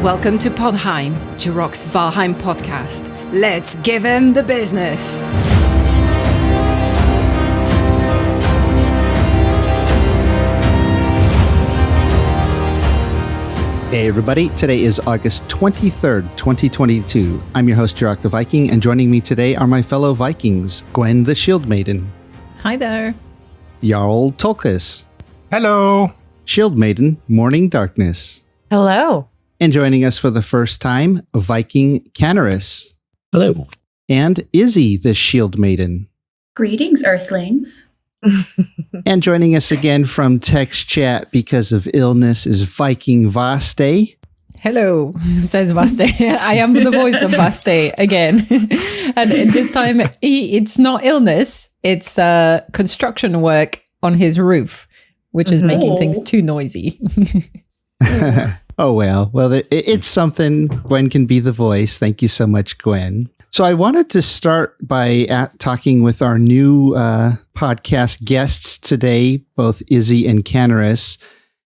Welcome to Podheim, Jiroc's Valheim podcast. Let's give him the business. Hey everybody, today is August 23rd, 2022. I'm your host, Jiroc the Viking, and joining me today are my fellow Vikings, Gwen the Shield Maiden. Hi there. Jarl Tolkis. Hello. Shield Maiden, Morning Darkness. Hello. And joining us for the first time, Viking Canaris. Hello. And Izzy the Shield Maiden. Greetings, Earthlings. And joining us again from text chat because of illness is Viking Vaste. Hello, says Vaste. I am the voice of Vaste again. And this time, it's not illness, it's construction work on his roof, which is making things too noisy. Oh, well, it's something. Gwen can be the voice. Thank you so much, Gwen. So I wanted to start by talking with our new podcast guests today, both Izzy and Canaris.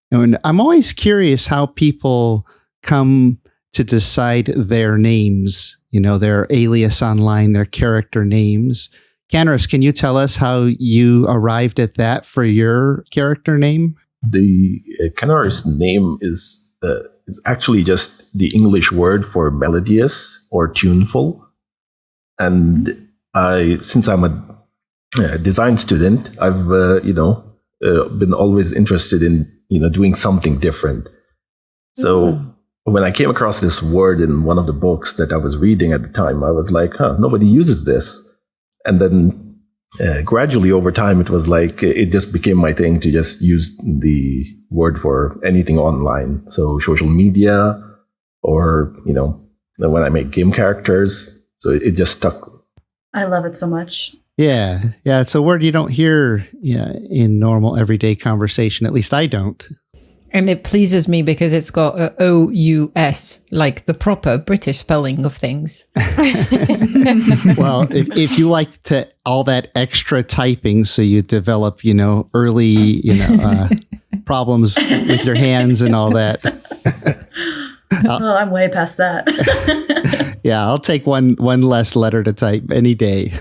And I'm always curious how people come to decide their names, their alias online, their character names. Canaris, can you tell us how you arrived at that for your character name? The Canaris name is actually just the English word for melodious or tuneful. And since I'm a design student, I've been always interested in doing something different. So when I came across this word in one of the books that I was reading at the time, I was like, nobody uses this. And then gradually over time, it was like it just became my thing to just use the word for anything online. So social media, or when I make game characters. So it just stuck. I love it so much. Yeah. It's a word you don't hear in normal everyday conversation. At least I don't. And it pleases me because it's got a O-U-S, like the proper British spelling of things. Well, if you like to all that extra typing, so you develop, early, problems with your hands and all that. I'm way past that. Yeah, I'll take one less letter to type any day.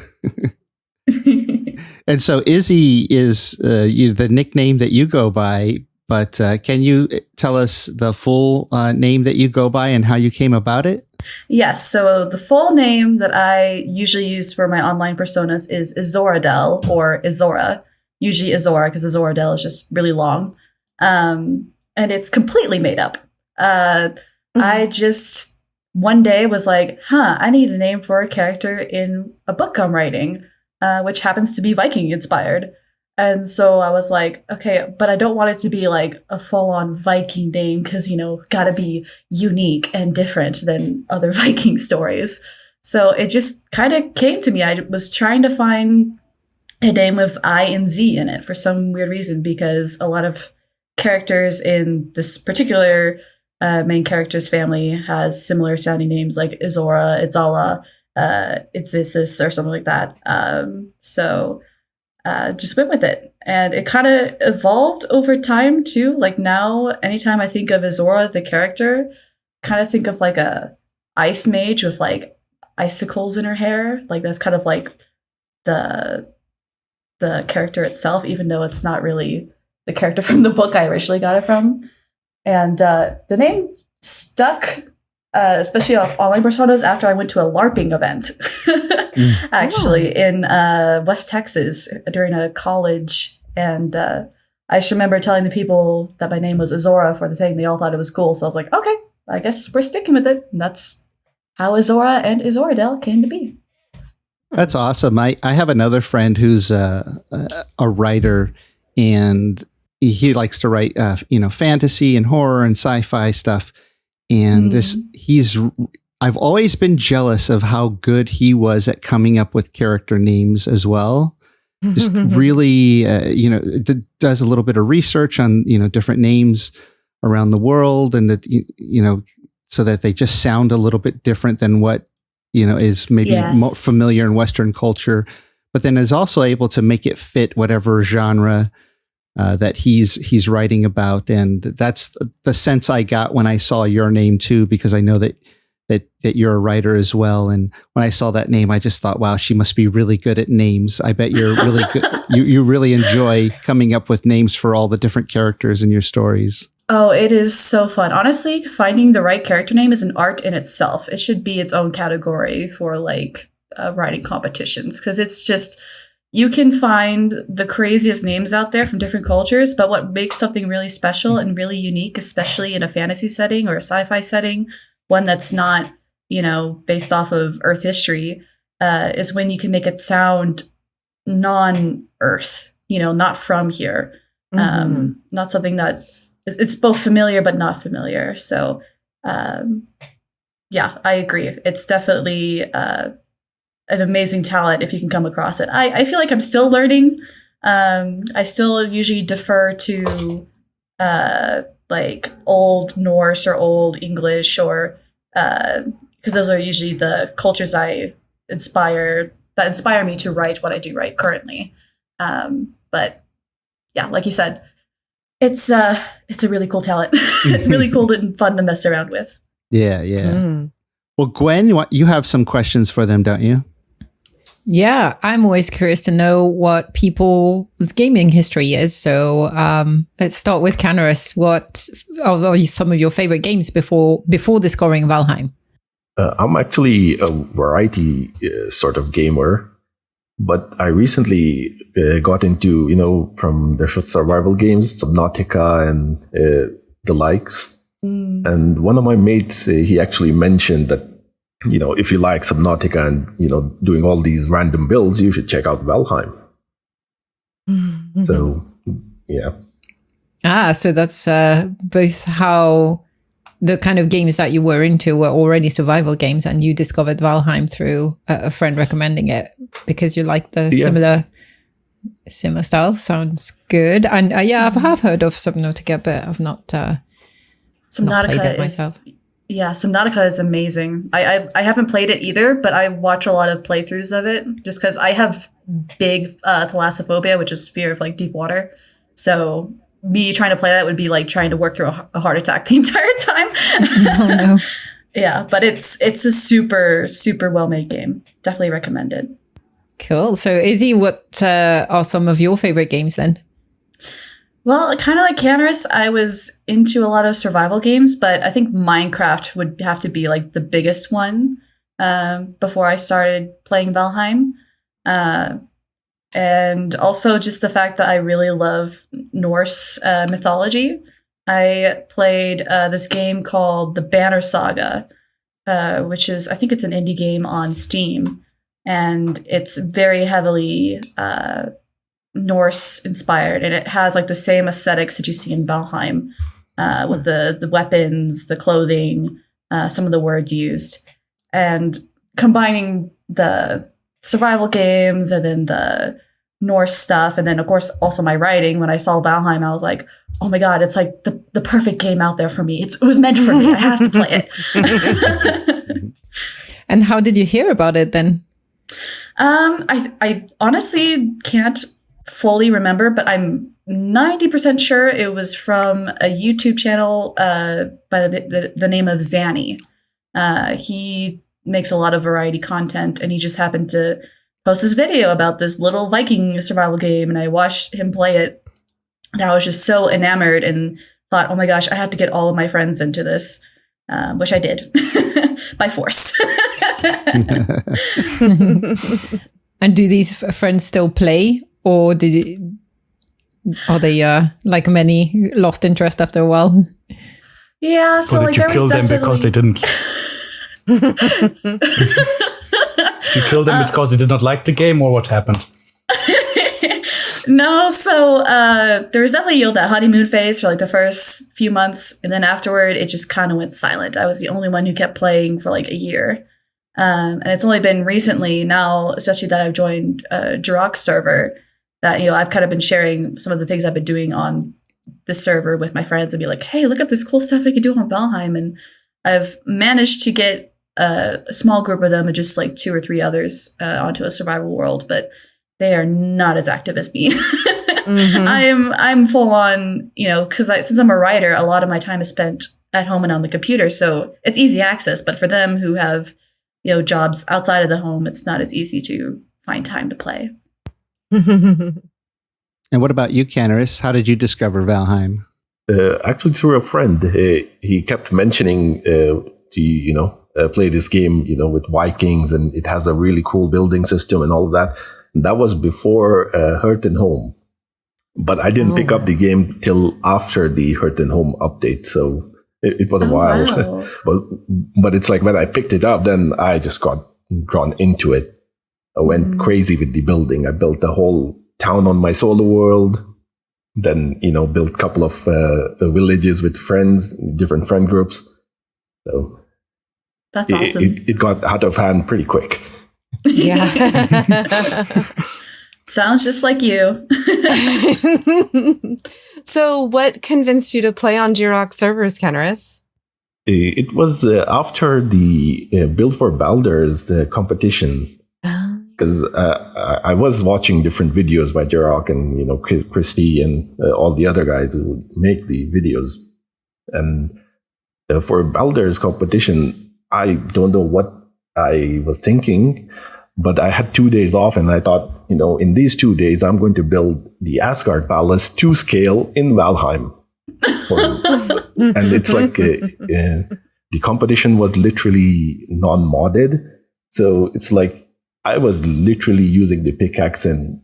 And so Izzy is the nickname that you go by, but can you tell us the full name that you go by and how you came about it? Yes, so the full name that I usually use for my online personas is Izoradel or Izora. Usually Izora, because Izoradel is just really long. And it's completely made up. I just one day was like, I need a name for a character in a book I'm writing, which happens to be Viking inspired. And so I was like, okay, but I don't want it to be like a full-on Viking name because, gotta be unique and different than other Viking stories. So it just kind of came to me. I was trying to find a name with I and Z in it for some weird reason, because a lot of characters in this particular main character's family has similar sounding names like Izora, Itzala, Itzisis, or something like that. So just went with it. And it kind of evolved over time too. Like now, anytime I think of Izora, the character, kind of think of like a ice mage with like icicles in her hair. Like that's kind of like the character itself, even though it's not really the character from the book I originally got it from. And the name stuck, especially on online personas, after I went to a LARPing event, actually, in West Texas during a college. And I just remember telling the people that my name was Izora for the thing. They all thought it was cool. So I was like, okay, I guess we're sticking with it. And that's how Izora and Izoradel came to be. That's awesome. I have another friend who's a writer, and he likes to write, fantasy and horror and sci-fi stuff. And I've always been jealous of how good he was at coming up with character names as well. Just really, does a little bit of research on, different names around the world, and that, so that they just sound a little bit different than what, is maybe more familiar in Western culture, but then is also able to make it fit whatever genre that he's writing about, and that's the sense I got when I saw your name too, because I know that you're a writer as well. And when I saw that name, I just thought, wow, she must be really good at names. I bet you're really good. You really enjoy coming up with names for all the different characters in your stories. Oh, it is so fun. Honestly, finding the right character name is an art in itself. It should be its own category for like writing competitions, because it's just, you can find the craziest names out there from different cultures, but what makes something really special and really unique, especially in a fantasy setting or a sci-fi setting, one that's not, based off of Earth history, is when you can make it sound non-Earth, not from here. Not something that it's both familiar but not familiar. So, yeah, I agree. It's definitely an amazing talent if you can come across it. I feel like I'm still learning. I still usually defer to like Old Norse or Old English, or because those are usually the cultures that inspire me to write what I do write currently. But yeah, like you said, it's a really cool talent, really cool and fun to mess around with. Yeah. Well, Gwen, you have some questions for them, don't you? Yeah, I'm always curious to know what people's gaming history is. So let's start with Canaris. What are some of your favorite games before discovering Valheim? I'm actually a variety sort of gamer, but I recently got into, from the survival games, Subnautica and the likes. And one of my mates, he actually mentioned that, if you like Subnautica and, doing all these random builds, you should check out Valheim. So, yeah. So that's both how the kind of games that you were into were already survival games, and you discovered Valheim through a friend recommending it because you like the similar style. Sounds good. And I have heard of Subnautica, but I've not played it myself. Subnautica is amazing. I haven't played it either, but I watch a lot of playthroughs of it just because I have big thalassophobia, which is fear of like deep water. So me trying to play that would be like trying to work through a heart attack the entire time. Oh no. Yeah, but it's a super, super well-made game. Definitely recommend it. Cool. So Izzy, what are some of your favorite games then? Well, kind of like Canaris, I was into a lot of survival games, but I think Minecraft would have to be like the biggest one before I started playing Valheim. And also just the fact that I really love Norse mythology. I played this game called The Banner Saga, which is, I think it's an indie game on Steam, and it's very heavily Norse inspired, and it has like the same aesthetics that you see in Valheim, with the weapons, the clothing, some of the words used, and combining the survival games and then the Norse stuff, and then of course also my writing. When I saw Valheim, I was like, oh my god, it's like the perfect game out there for me. It was meant for me. I have to play it. And how did you hear about it then? I honestly can't fully remember, but I'm 90% sure it was from a YouTube channel by the name of Zanny. He makes a lot of variety content, and he just happened to post this video about this little Viking survival game, and I watched him play it, and I was just so enamored and thought, oh my gosh, I have to get all of my friends into this, which I did by force. And do these friends still play, or are they like many lost interest after a while? Yeah, so or like did you kill them because they didn't? Did you kill them because they did not like the game, or what happened? No, so there was definitely that honeymoon phase for like the first few months, and then afterward it just kind of went silent. I was the only one who kept playing for like a year, and it's only been recently now, especially that I've joined Jiroc server, that I've kind of been sharing some of the things I've been doing on the server with my friends and be like, hey, look at this cool stuff I could do on Valheim, and I've managed to get a small group of them and just like 2 or 3 others onto a survival world, but they are not as active as me. I'm full on, because since I'm a writer, a lot of my time is spent at home and on the computer, so it's easy access. But for them who have, jobs outside of the home, it's not as easy to find time to play. And what about you, Canaris? How did you discover Valheim? Actually, through a friend. He kept mentioning to play this game, with Vikings, and it has a really cool building system and all of that. And that was before Hearth and Home. But I didn't pick up the game till after the Hearth and Home update, so it was a while. Wow. but it's like when I picked it up, then I just got drawn into it. I went crazy with the building. I built a whole town on my solo world. Then built a couple of villages with friends, different friend groups. So that's awesome. It got out of hand pretty quick. Yeah. Sounds just like you. So what convinced you to play on Jiroc servers, Canaris? It was after the Build for Baldur's competition. Because I was watching different videos by Jiroc and, Christy and all the other guys who would make the videos. And for Baldur's competition, I don't know what I was thinking, but I had 2 days off and I thought, in these 2 days, I'm going to build the Asgard Palace to scale in Valheim. And it's like the competition was literally non-modded. So it's like I was literally using the pickaxe and,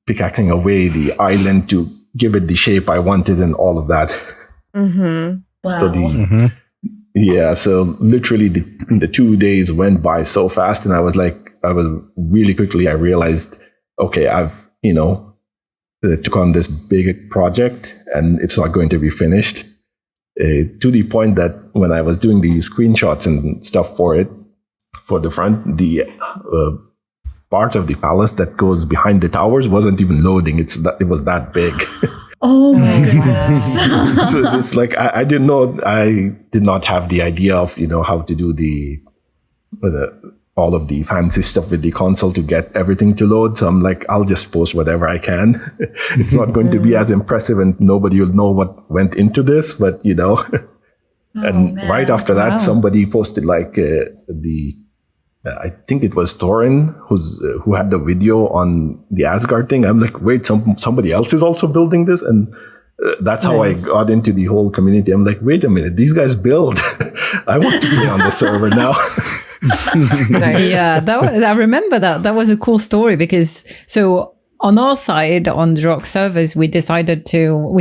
pickaxing away the island to give it the shape I wanted and all of that. Wow. So so literally the 2 days went by so fast, and I was really quickly, I realized, okay, I've, took on this big project and it's not going to be finished, to the point that when I was doing the screenshots and stuff for the front, the part of the palace that goes behind the towers wasn't even loading. It was that big. Oh my goodness. So it's like, I didn't know, I did not have the idea of, how to do all of the fancy stuff with the console to get everything to load. So I'm like, I'll just post whatever I can. It's not going to be as impressive and nobody will know what went into this, but and right after that, somebody posted I think it was Thorin who had the video on the Asgard thing. I'm like, wait, somebody else is also building this? And that's how I got into the whole community. I'm like, wait a minute, these guys build. I want to be on the server now. Yeah, I remember that. That was a cool story because on our side, on Jiroc servers, we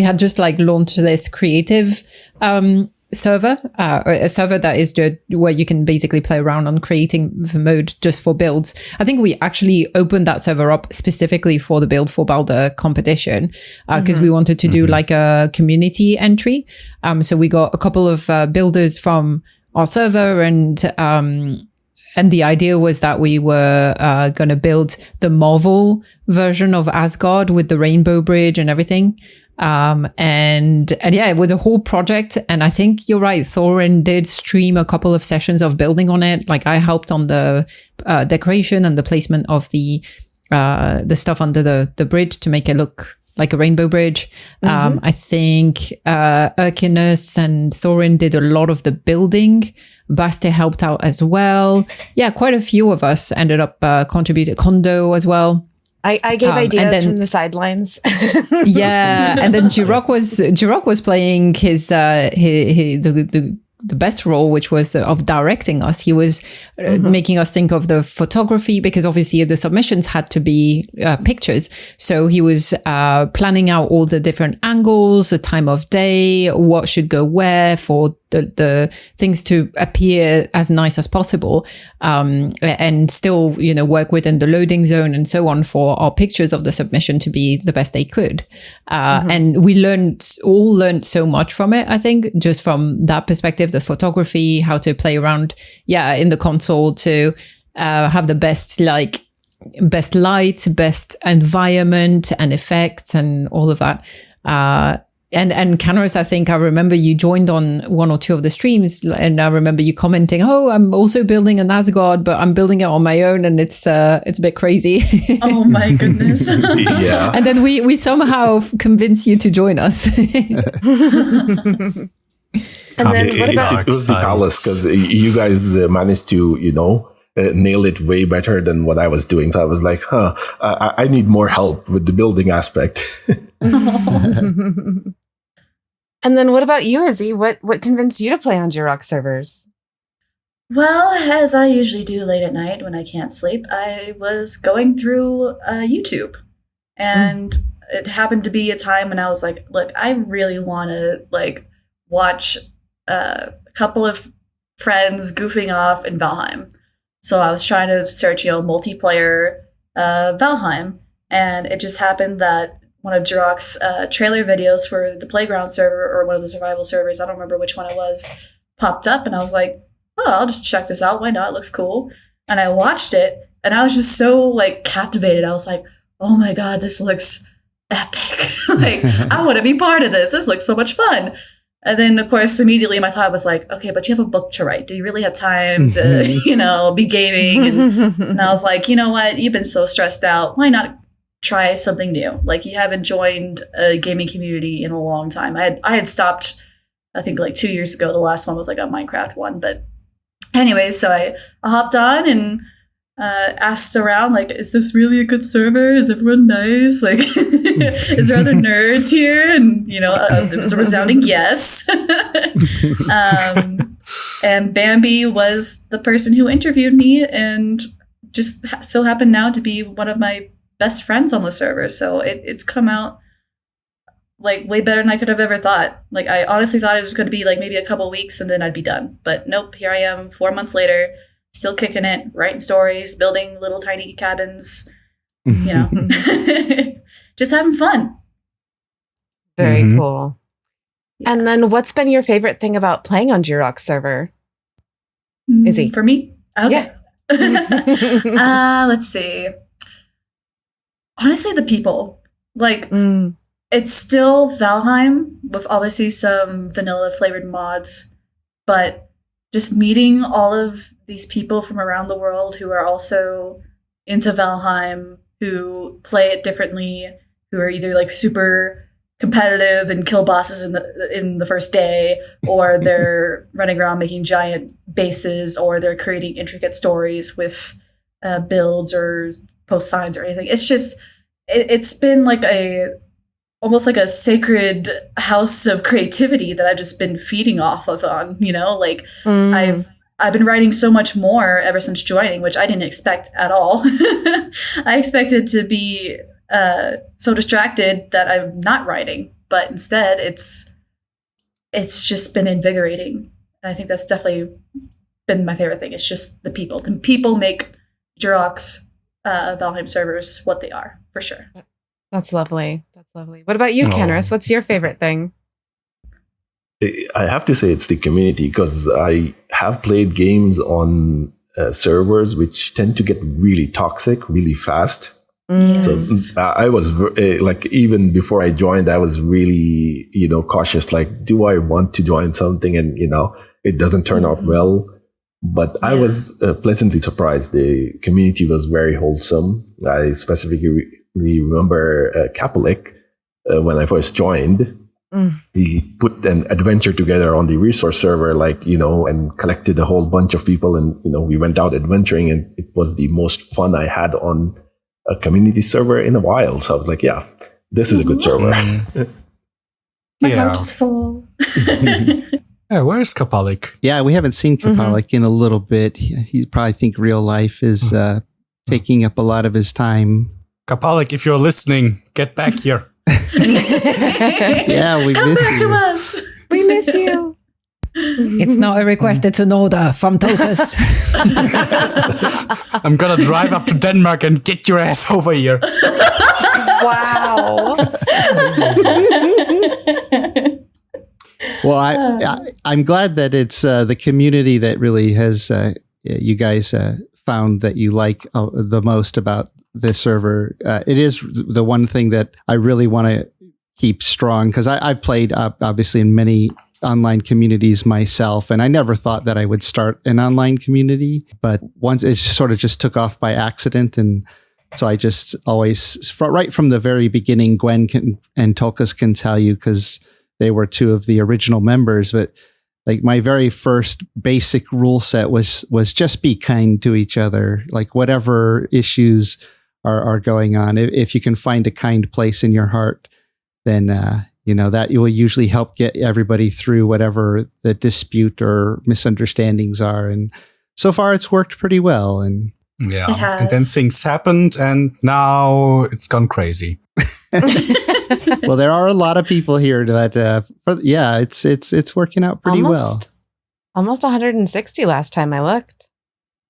had just launched this creative server, a server that is just where you can basically play around on creating the mode just for builds. I think we actually opened that server up specifically for the Build for Baldur competition because we wanted to do a community entry. So we got a couple of builders from our server, and the idea was that we were going to build the Marvel version of Asgard with the Rainbow Bridge and everything. And yeah, it was a whole project. And I think you're right, Thorin did stream a couple of sessions of building on it. I helped on the decoration and the placement of the stuff under the bridge to make it look like a rainbow bridge. I think Urkinus and Thorin did a lot of the building. Baste helped out as well. Yeah, quite a few of us ended up contributing. Kondo as well. I gave ideas from the sidelines. Yeah, and then Jiroc was playing the best role, which was of directing us. He was making us think of the photography, because obviously the submissions had to be pictures. So he was planning out all the different angles, the time of day, what should go where for the things to appear as nice as possible, and still, work within the loading zone and so on for our pictures of the submission to be the best they could. And we all learned so much from it, I think, just from that perspective, the photography, how to play around, in the console to have the best light, best environment and effects and all of that. And Canaris, I think I remember you joined on one or two of the streams, and I remember you commenting, "Oh, I'm also building a Nazgod, but I'm building it on my own, and it's a bit crazy." Oh my goodness! Yeah. And then we somehow convinced you to join us. And then what about It was the palace because you guys managed to, nail it way better than what I was doing. So I was like, I need more help with the building aspect. And then what about you, Izzy? What convinced you to play on Jiroc servers? Well, as I usually do late at night when I can't sleep, I was going through YouTube, and it happened to be a time when I was like, look, I really want to watch a couple of friends goofing off in Valheim. So I was trying to search, multiplayer Valheim, and it just happened that one of Jiroc's trailer videos for the Playground server or one of the survival servers, I don't remember which one it was, popped up, and I was like, oh, I'll just check this out. Why not? It looks cool. And I watched it, and I was just so captivated. I was like, oh my God, this looks epic. I want to be part of this. This looks so much fun. And then, of course, immediately my thought was like, okay, but you have a book to write. Do you really have time to, be gaming? And I was like, you know what? You've been so stressed out. Why not try something new? You haven't joined a gaming community in a long time. I had stopped, I think 2 years ago. The last one was a Minecraft one. But anyways, so I hopped on and asked around, is this really a good server? Is everyone nice? Is there other nerds here? And, it was a resounding yes. And Bambi was the person who interviewed me and just so happened now to be one of my best friends on the server. So it's come out way better than I could have ever thought. I honestly thought it was going to be maybe a couple weeks and then I'd be done. But nope, here I am 4 months later, still kicking it, writing stories, building little tiny cabins, just having fun. Very cool. Yeah. And then what's been your favorite thing about playing on Jiroc server? Izzy? For me? Okay. Yeah. Let's see. Honestly, the people. It's still Valheim with obviously some vanilla flavored mods, but just meeting all of these people from around the world who are also into Valheim, who play it differently, who are either super competitive and kill bosses in the first day, or they're running around making giant bases, or they're creating intricate stories with builds or post signs or anything. It's just it's been almost like a sacred house of creativity that I've just been feeding off of on, I've been writing so much more ever since joining, which I didn't expect at all. I expected to be so distracted that I'm not writing, but instead it's just been invigorating. And I think that's definitely been my favorite thing. It's just the people. The people make Jiroc's Valheim servers what they are, for sure. That's lovely. That's lovely. What about you, Canaris? What's your favorite thing? I have to say it's the community, because I have played games on servers which tend to get really toxic really fast. Yes. So I was even before I joined, I was really, cautious. Do I want to join something and, it doesn't turn out well? But I was pleasantly surprised. The community was very wholesome. I specifically remember Kapalik when I first joined. He put an adventure together on the resource server, and collected a whole bunch of people. And, we went out adventuring, and it was the most fun I had on a community server in a while. So I was like, yeah, this is a good server. My heart is full. Yeah, where's Kapalik? Yeah, we haven't seen Kapalik in a little bit. He probably think real life is taking up a lot of his time. Kapalik, if you're listening, get back here. Yeah, we Come miss back you. to us. We miss you. It's not a request, it's an order from Tokus. I'm gonna drive up to Denmark and get your ass over here. Wow. Well, I'm glad that it's the community that really has you guys found that you like the most about this server. It is the one thing that I really want to keep strong, because I've played obviously in many online communities myself, and I never thought that I would start an online community, but once it sort of just took off by accident. And so I just always, right from the very beginning, Gwen and Tolkas can tell you, because they were two of the original members, but like my very first basic rule set was just be kind to each other. Like whatever issues are going on, if you can find a kind place in your heart, then that will usually help get everybody through whatever the dispute or misunderstandings are. And so far, it's worked pretty well. And yeah, and then things happened, and now it's gone crazy. well, there are a lot of people here that, it's working out pretty well. Almost 160 last time I looked.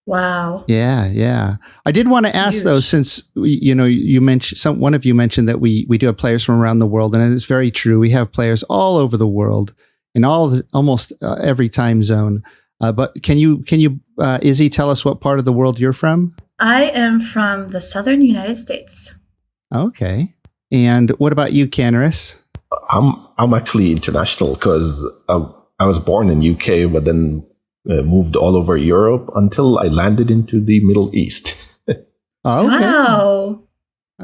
Wow. Yeah. I did want to ask though, since you mentioned one of you mentioned that we do have players from around the world, and it's very true. We have players all over the world in almost every time zone. But can you Izzy, tell us what part of the world you're from? I am from the southern United States. Okay. And what about you, Canaris? I'm actually international because I was born in UK, but then moved all over Europe until I landed into the Middle East. Oh, okay. Wow.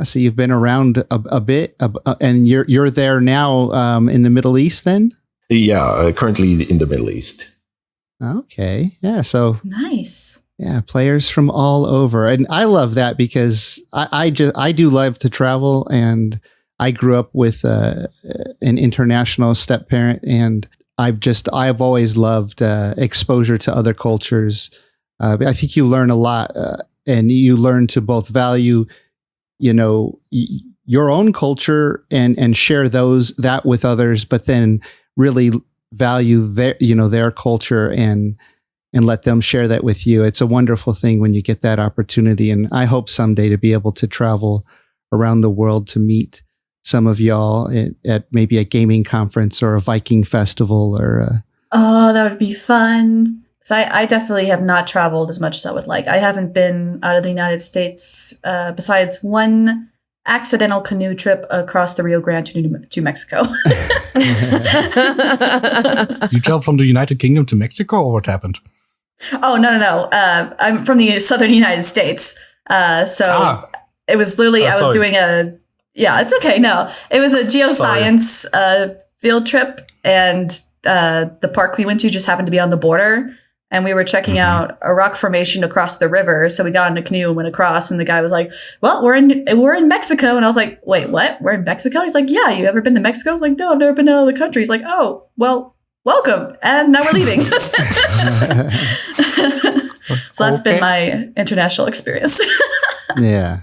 So you've been around a bit, and you're there now in the Middle East then? Yeah, currently in the Middle East. Okay. Yeah. So nice. Yeah, players from all over. And I love that because I do love to travel, and I grew up with an international step parent, and I've always loved exposure to other cultures. I think you learn a lot, and you learn to both value, your own culture and share that with others, but then really value their culture and let them share that with you. It's a wonderful thing when you get that opportunity. And I hope someday to be able to travel around the world to meet some of y'all at maybe a gaming conference or a Viking festival Oh, that would be fun. So I definitely have not traveled as much as I would like. I haven't been out of the United States besides one accidental canoe trip across the Rio Grande to Mexico. You traveled from the United Kingdom to Mexico, or what happened? Oh, no. I'm from the southern United States. It was literally, I was doing it's okay. No, it was a geoscience field trip, and the park we went to just happened to be on the border, and we were checking out a rock formation across the river. So we got in a canoe and went across, and the guy was like, well, we're in Mexico. And I was like, wait, what? We're in Mexico? And he's like, yeah, you ever been to Mexico? I was like, no, I've never been to another country. He's like, oh, well, welcome. And now we're leaving. So that's been my international experience. Yeah.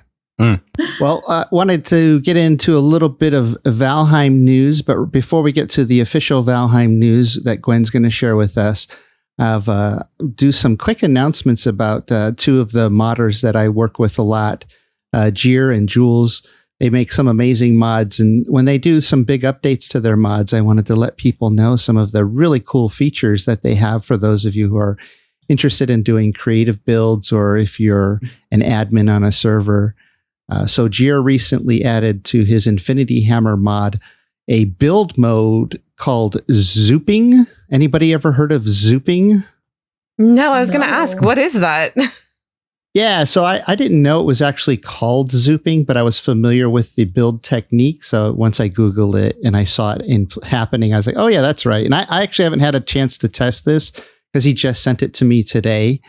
Well, I wanted to get into a little bit of Valheim news, but before we get to the official Valheim news that Gwen's going to share with us, do some quick announcements about two of the modders that I work with a lot, Jiroc and Jules. They make some amazing mods, and when they do some big updates to their mods, I wanted to let people know some of the really cool features that they have for those of you who are interested in doing creative builds, or if you're an admin on a server. So Jiroc recently added to his Infinity Hammer mod a build mode called Zooping. Anybody ever heard of Zooping? No, I was going to ask, what is that? Yeah, so I didn't know it was actually called Zooping, but I was familiar with the build technique. So once I Googled it and I saw it happening, I was like, oh yeah, that's right. And I actually haven't had a chance to test this because he just sent it to me today.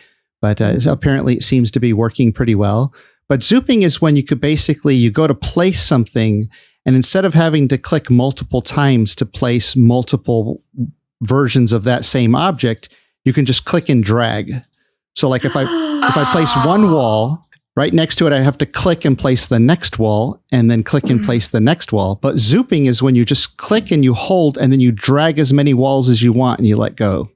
But apparently it seems to be working pretty well. But Zooping is when you go to place something, and instead of having to click multiple times to place multiple versions of that same object, you can just click and drag. So like if I place one wall, right next to it, I have to click and place the next wall, and then click and place the next wall. But Zooping is when you just click and you hold, and then you drag as many walls as you want and you let go.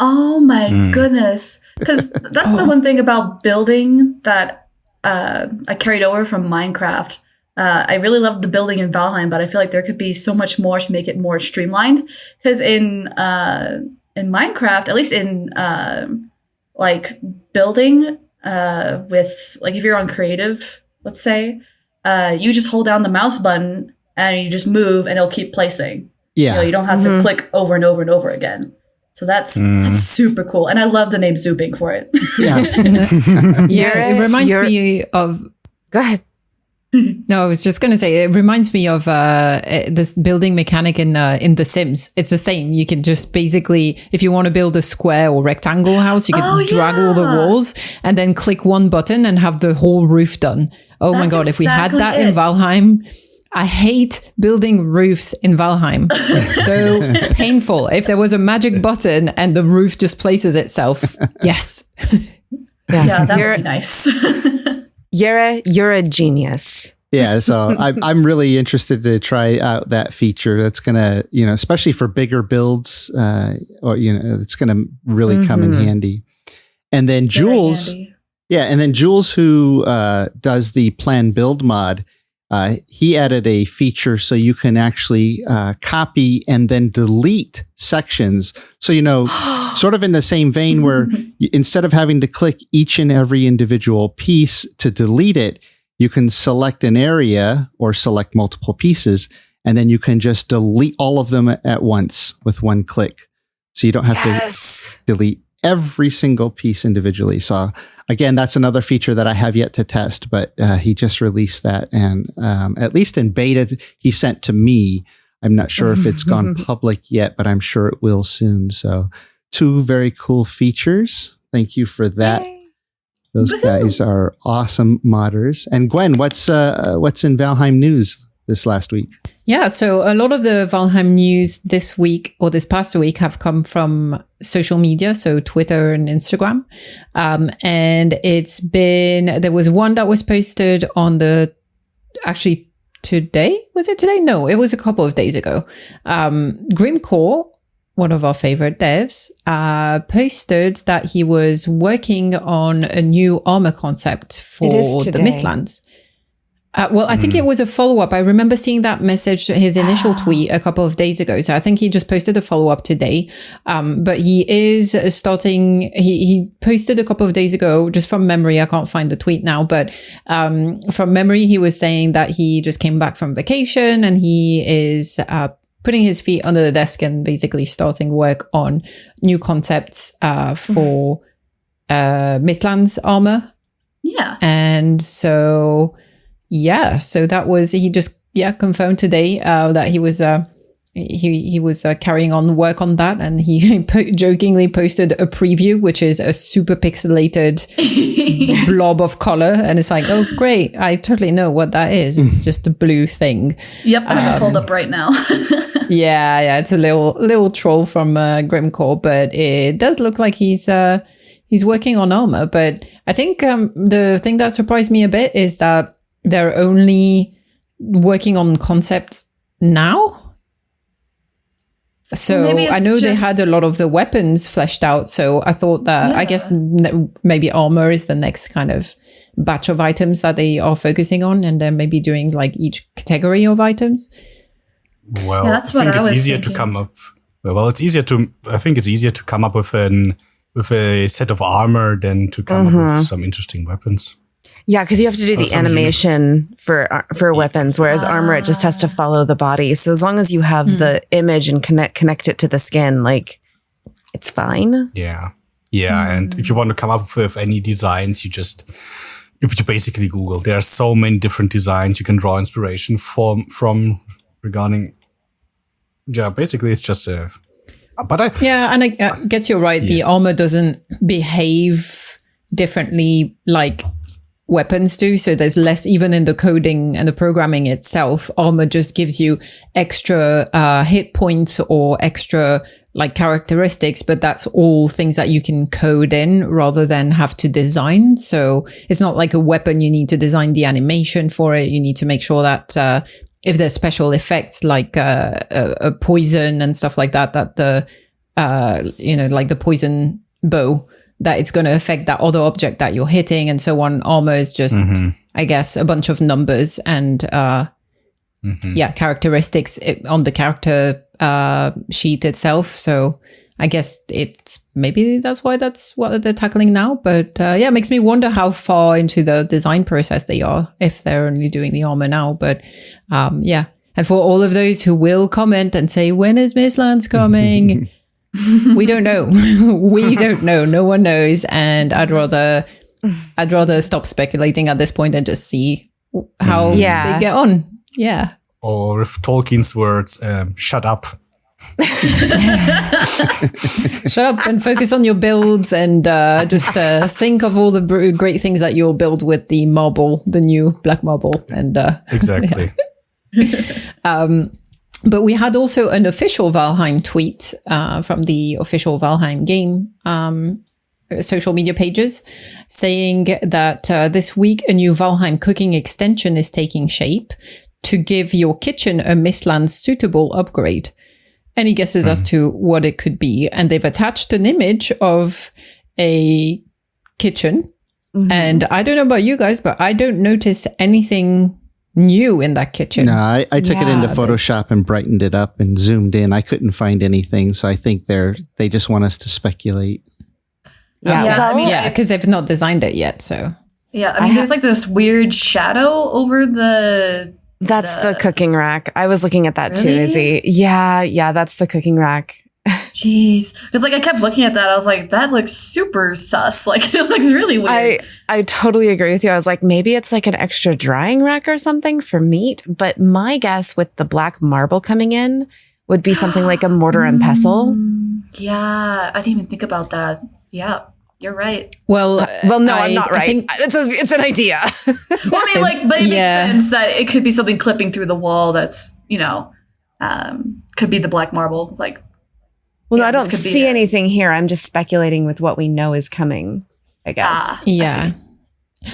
Oh my goodness. Because that's the one thing about building that I carried over from Minecraft. I really loved the building in Valheim, but I feel like there could be so much more to make it more streamlined. Because in Minecraft, at least in like building with, like if you're on creative, let's say, you just hold down the mouse button and you just move and it'll keep placing. Yeah. You don't have to click over and over and over again. So that's super cool. And I love the name Zubing for it. Yeah. It reminds me of... Go ahead. No, I was just going to say, it reminds me of this building mechanic in The Sims. It's the same. You can just basically, if you want to build a square or rectangle house, you can drag all the walls and then click one button and have the whole roof done. Oh my God, if we had that in Valheim... I hate building roofs in Valheim. It's so painful. If there was a magic button and the roof just places itself, yes. Yeah, that would be nice. You're a genius. Yeah, so I'm really interested to try out that feature. That's gonna, especially for bigger builds, it's gonna really come in handy. And then Jules, who does the plan build mod. He added a feature so you can actually copy and then delete sections. So, sort of in the same vein where instead of having to click each and every individual piece to delete it, you can select an area or select multiple pieces, and then you can just delete all of them at once with one click. So you don't have to delete every single piece individually. So again, that's another feature that I have yet to test, but he just released that. And at least in beta, he sent to me. I'm not sure if it's gone public yet, but I'm sure it will soon. So 2 very cool features. Thank you for that. Yay. Those guys are awesome modders. And Gwen, what's in Valheim news this last week? Yeah, so a lot of the Valheim news this week or this past week have come from social media, so Twitter and Instagram. And there was one that was posted on actually today? Was it today? No, it was a couple of days ago. Grimcore, one of our favorite devs, posted that he was working on a new armor concept for the Mistlands. I think it was a follow-up. I remember seeing that message, his initial tweet a couple of days ago. So I think he just posted a follow-up today. But he is starting, he posted a couple of days ago, just from memory. I can't find the tweet now, but from memory, he was saying that he just came back from vacation and he is putting his feet under the desk and basically starting work on new concepts for Mistlands armor. Yeah. And so... Yeah, so that was, he just confirmed today that he was carrying on work on that, and he jokingly posted a preview, which is a super pixelated blob of color, and it's like, oh great, I totally know what that is. It's just a blue thing. Yep, I have it pulled up right now. yeah, it's a little troll from Grimcore, but it does look like he's working on armor. But I think the thing that surprised me a bit is that they're only working on concepts now. So I know they had a lot of the weapons fleshed out. So I thought that, I guess maybe armor is the next kind of batch of items that they are focusing on, and then maybe doing like each category of items. Well, that's what I think it's easier to come up. Well, it's easier to. I think it's easier to come up with a set of armor than to come up with some interesting weapons. Yeah, because you have to do the animation for weapons, whereas armor, it just has to follow the body. So as long as you have the image and connect it to the skin, like, it's fine. Yeah. And if you want to come up with any designs, you basically Google. There are so many different designs you can draw inspiration from regarding. Yeah, basically it's just a. But I guess you're right. Yeah. The armor doesn't behave differently like weapons do, so there's less even in the coding and the programming itself. Armor just gives you extra hit points or extra like characteristics, but that's all things that you can code in rather than have to design. So it's not like a weapon you need to design the animation for it. You need to make sure that if there's special effects like a poison and stuff like that the like the poison bow, that it's going to affect that other object that you're hitting and so on. Armor is just, I guess, a bunch of numbers and, characteristics on the character sheet itself. So I guess maybe that's what they're tackling now. But it makes me wonder how far into the design process they are if they're only doing the armor now. But And for all of those who will comment and say, when is Mistlands coming? We don't know. We don't know. No one knows. And I'd rather stop speculating at this point and just see how they get on. Yeah. Or if Tolkien's words, shut up. Shut up and focus on your builds and just think of all the great things that you'll build with the marble, the new black marble. And exactly. But we had also an official Valheim tweet from the official Valheim game social media pages saying that this week a new Valheim cooking extension is taking shape to give your kitchen a Mistlands suitable upgrade. Any guesses as to what it could be? And they've attached an image of a kitchen. Mm-hmm. And I don't know about you guys, but I don't notice anything new in that kitchen. No, I took it into Photoshop and brightened it up and zoomed in. I couldn't find anything. So I think they just want us to speculate. Yeah, because they've not designed it yet. So yeah, I mean, there's like this weird shadow over the... That's the cooking rack. I was looking at that too, Really? Izzy. Yeah, that's the cooking rack. Jeez. Because like I kept looking at that. I was like, that looks super sus. Like it looks really weird. I totally agree with you. I was like, maybe it's like an extra drying rack or something for meat. But my guess with the black marble coming in would be something like a mortar and pestle. Yeah, I didn't even think about that. Yeah, you're right. Well, no, I'm not right. It's an idea. Well, I mean, like, but it makes sense that it could be something clipping through the wall that's, could be the black marble. Like, well, no, I don't see anything here. I'm just speculating with what we know is coming, I guess. Yeah.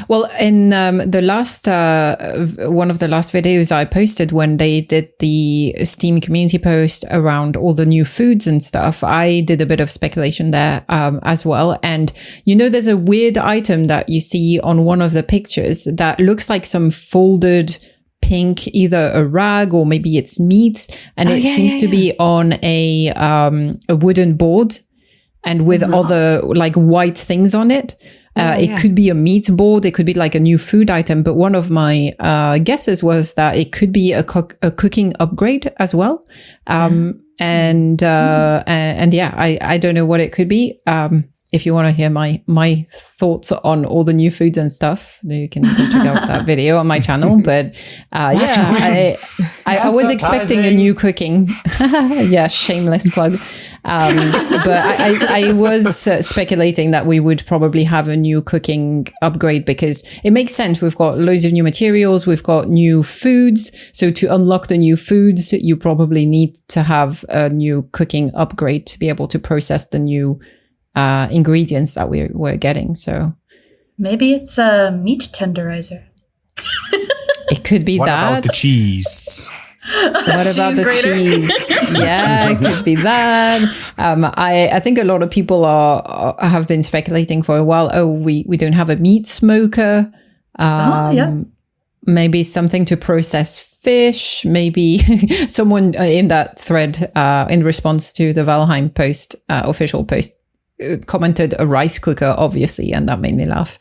Well, in the last one of the last videos I posted when they did the Steam community post around all the new foods and stuff, I did a bit of speculation there as well. And there's a weird item that you see on one of the pictures that looks like some folded pink, either a rag or maybe it's meat, and it seems to be on a wooden board and with other like white things on it. It could be a meat board. It could be like a new food item. But one of my guesses was that it could be a cooking upgrade as well. I don't know what it could be. If you want to hear my thoughts on all the new foods and stuff, you can go check out that video on my channel. But I was expecting a new cooking. Yeah, shameless plug. But I was speculating that we would probably have a new cooking upgrade because it makes sense. We've got loads of new materials. We've got new foods. So to unlock the new foods, you probably need to have a new cooking upgrade to be able to process the new ingredients that we're getting. So maybe it's a meat tenderizer. It could be what that. What about the cheese? What about the cheese? Yeah, it could be that. I think a lot of people have been speculating for a while. Oh, we don't have a meat smoker. Maybe something to process fish. Maybe someone in that thread in response to the Valheim post, official post, commented a rice cooker, obviously, and that made me laugh.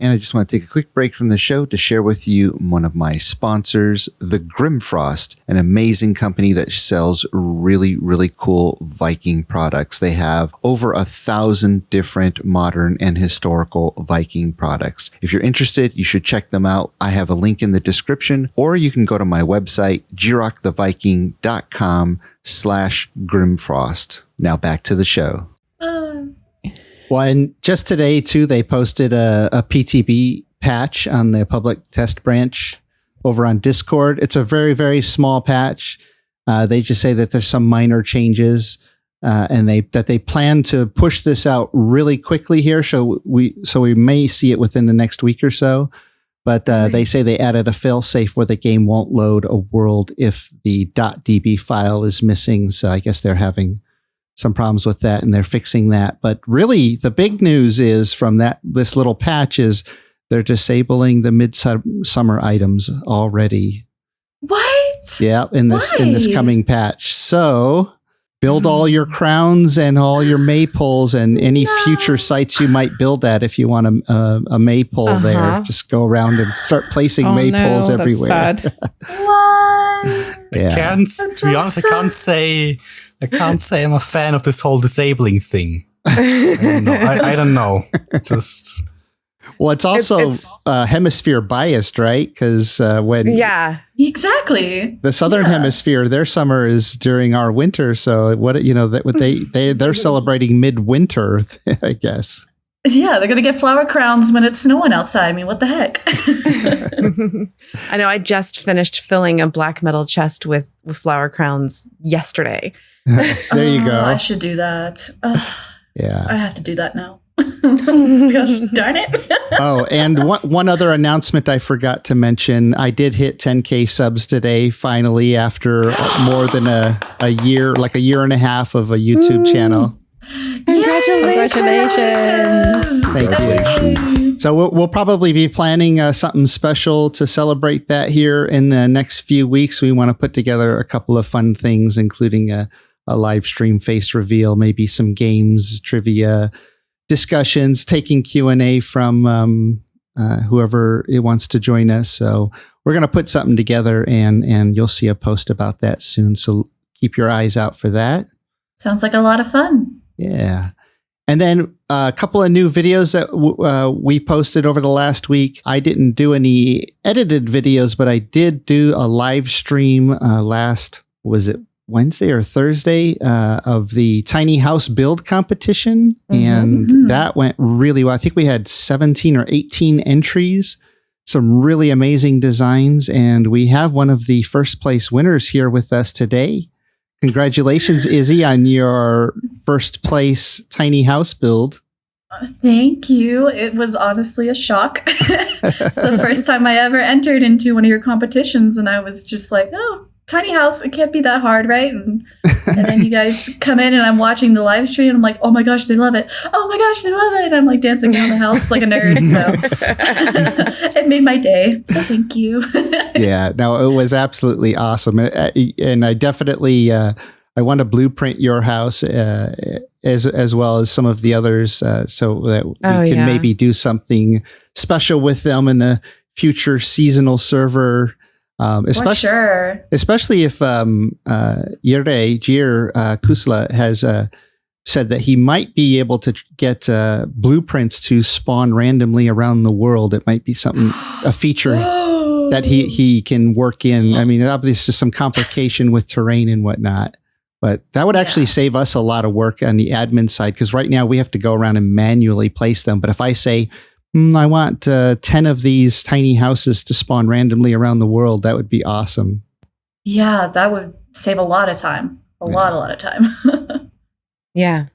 And I just want to take a quick break from the show to share with you one of my sponsors, the Grimfrost, an amazing company that sells really, really cool Viking products. They have over 1,000 different modern and historical Viking products. If you're interested, you should check them out. I have a link in the description, or you can go to my website, jiroctheviking.com/Grimfrost. Now back to the show. Well, and just today, too, they posted a PTB patch on the public test branch over on Discord. It's a very, very small patch. They just say that there's some minor changes and they plan to push this out really quickly here. So we may see it within the next week or so. But they say they added a failsafe where the game won't load a world if the .db file is missing. So I guess they're having some problems with that and they're fixing that. But really the big news is from this little patch is they're disabling the Midsummer items already. What? Yeah, in this coming patch. So build all your crowns and all your maypoles and any future sites you might build at. If you want a maypole there, just go around and start placing maypoles everywhere. That's sad. What? Yeah. To be honest, I can't say I'm a fan of this whole disabling thing. I don't know. Just Well, it's also hemisphere biased, right? Because when Exactly. the southern hemisphere, their summer is during our winter. So they're celebrating midwinter, I guess. Yeah, they're gonna get flower crowns when it's snowing outside. I mean, what the heck? I know. I just finished filling a black metal chest with flower crowns yesterday. There you go. I should do that. Yeah. I have to do that now. Gosh darn it. Oh, and one other announcement I forgot to mention. I did hit 10K subs today, finally, after more than a year, like a year and a half of a YouTube channel. Congratulations. Thank you. So we'll probably be planning something special to celebrate that here in the next few weeks. We want to put together a couple of fun things, including a live stream face reveal, maybe some games, trivia, discussions, taking Q&A from whoever it wants to join us. So we're going to put something together and you'll see a post about that soon. So keep your eyes out for that. Sounds like a lot of fun. Yeah. And then a couple of new videos that we posted over the last week. I didn't do any edited videos, but I did do a live stream was it Wednesday or Thursday of the tiny house build competition. And that went really well. I think we had 17 or 18 entries, some really amazing designs. And we have one of the first place winners here with us today. Congratulations, Izzy, on your first place tiny house build. Thank you. It was honestly a shock. It's the first time I ever entered into one of your competitions, and I was just like, oh, tiny house, it can't be that hard, right? And then you guys come in, and I'm watching the live stream, and I'm like, oh my gosh, they love it. Oh my gosh, they love it. And I'm like dancing around the house like a nerd. So it made my day. So thank you. Yeah, no, it was absolutely awesome. And I definitely, I want to blueprint your house as well as some of the others so that we can maybe do something special with them in a future seasonal server. Especially if Jir Kusla has said that he might be able to get blueprints to spawn randomly around the world. It might be a feature that he can work in. I mean, obviously some complication with terrain and whatnot, but that would actually save us a lot of work on the admin side, because right now we have to go around and manually place them. But if I say, I want 10 of these tiny houses to spawn randomly around the world, that would be awesome. Yeah, that would save a lot of time. A lot of time. Yeah.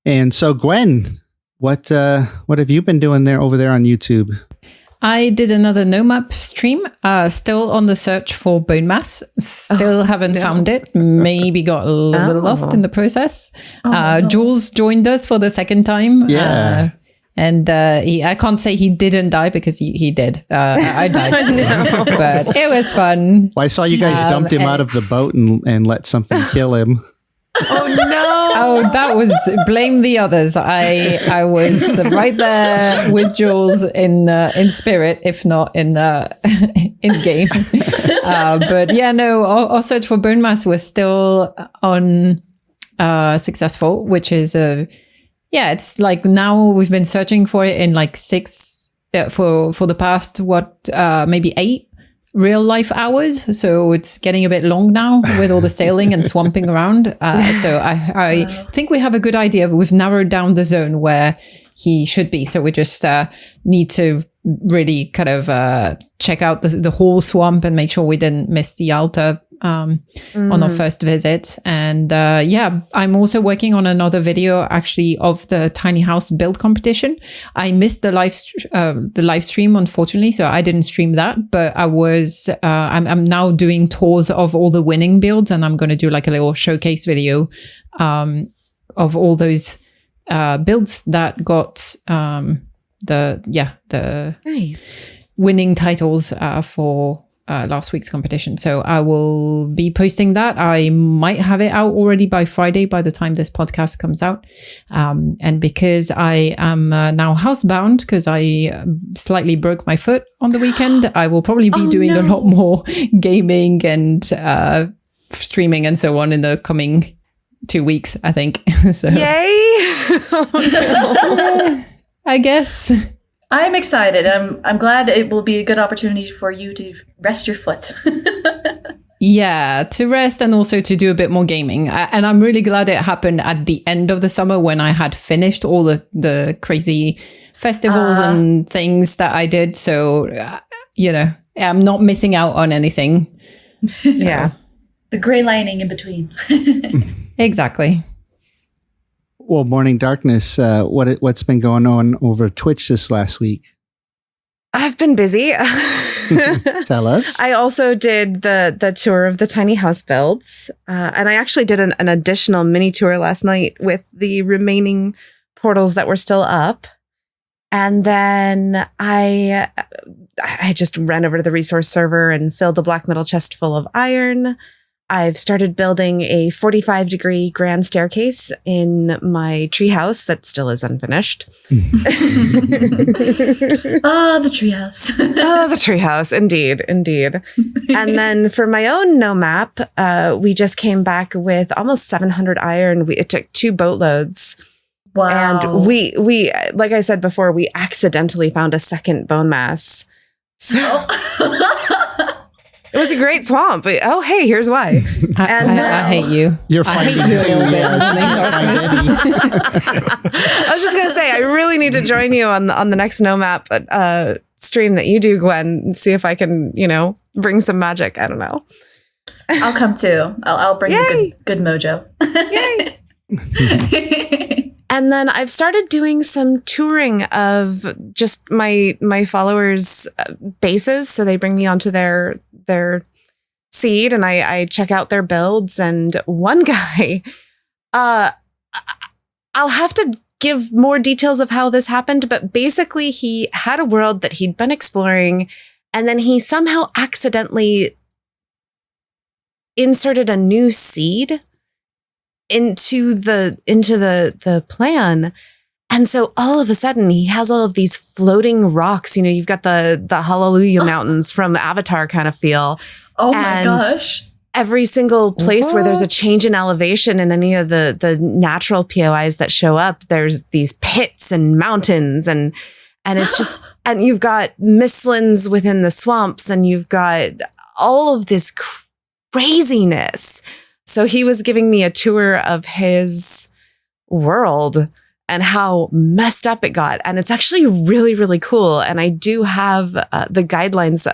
And so, Gwen, what have you been doing over there on YouTube? I did another no-map stream, still on the search for bone mass. Still haven't found it. Maybe got a little bit lost in the process. Jules joined us for the second time. Yeah. And I can't say he didn't die, because he did. I died. But it was fun. Well, I saw you guys dumped him out of the boat and let something kill him. Oh no! Oh, that was blame the others. I was right there with Jules in spirit, if not in game. But yeah, no. Our search for bone mass was still on successful, which is it's like now we've been searching for it in like 6 for the past maybe 8 real life hours. So it's getting a bit long now with all the sailing and swamping around. So I think we have a good idea. We've narrowed down the zone where he should be. So we just need to really kind of check out the whole swamp and make sure we didn't miss the altar on our first visit. And I'm also working on another video actually of the tiny house build competition. I missed the live stream, unfortunately, so I didn't stream that, but I was I'm now doing tours of all the winning builds, and I'm going to do like a little showcase video of all those builds that got the nice winning titles for last week's competition. So I will be posting that. I might have it out already by Friday by the time this podcast comes out. And because I am now housebound, because I slightly broke my foot on the weekend, I will probably be doing a lot more gaming and streaming and so on in the coming 2 weeks, I think. So, Yay! I guess. I'm excited. I'm glad it will be a good opportunity for you to rest your foot. Yeah, to rest and also to do a bit more gaming. And I'm really glad it happened at the end of the summer when I had finished all the crazy festivals and things that I did. So, I'm not missing out on anything. So. Yeah. The gray lining in between. Exactly. Well, Morning Darkness, what's been going on over Twitch this last week? I've been busy. Tell us. I also did the tour of the tiny house builds. And I actually did an additional mini tour last night with the remaining portals that were still up. And then I just ran over to the resource server and filled the black metal chest full of iron. I've started building a 45-degree grand staircase in my treehouse that still is unfinished. The treehouse. The treehouse, indeed. And then for my own no map, we just came back with almost 700 iron. It took 2 boatloads. Wow. And we, like I said before, we accidentally found a second bone mass. So it was a great swamp. Oh, hey, here's why. I hate you. You're I hate finding you a too. little bit. I was just going to say, I really need to join you on the next No Map stream that you do, Gwen. See if I can, bring some magic. I don't know. I'll come too. I'll bring you good mojo. Yay! And then I've started doing some touring of just my followers' bases. So they bring me onto their seed and I check out their builds. And one guy, I'll have to give more details of how this happened, but basically he had a world that he'd been exploring and then he somehow accidentally inserted a new seed into the plan. And so all of a sudden he has all of these floating rocks. You've got the Hallelujah Mountains from Avatar kind of feel. Oh my gosh. Every single place where there's a change in elevation in any of the natural POIs that show up, there's these pits and mountains and it's just, and you've got Mistlands within the swamps and you've got all of this craziness. So he was giving me a tour of his world and how messed up it got. And it's actually really, really cool. And I do have the guidelines.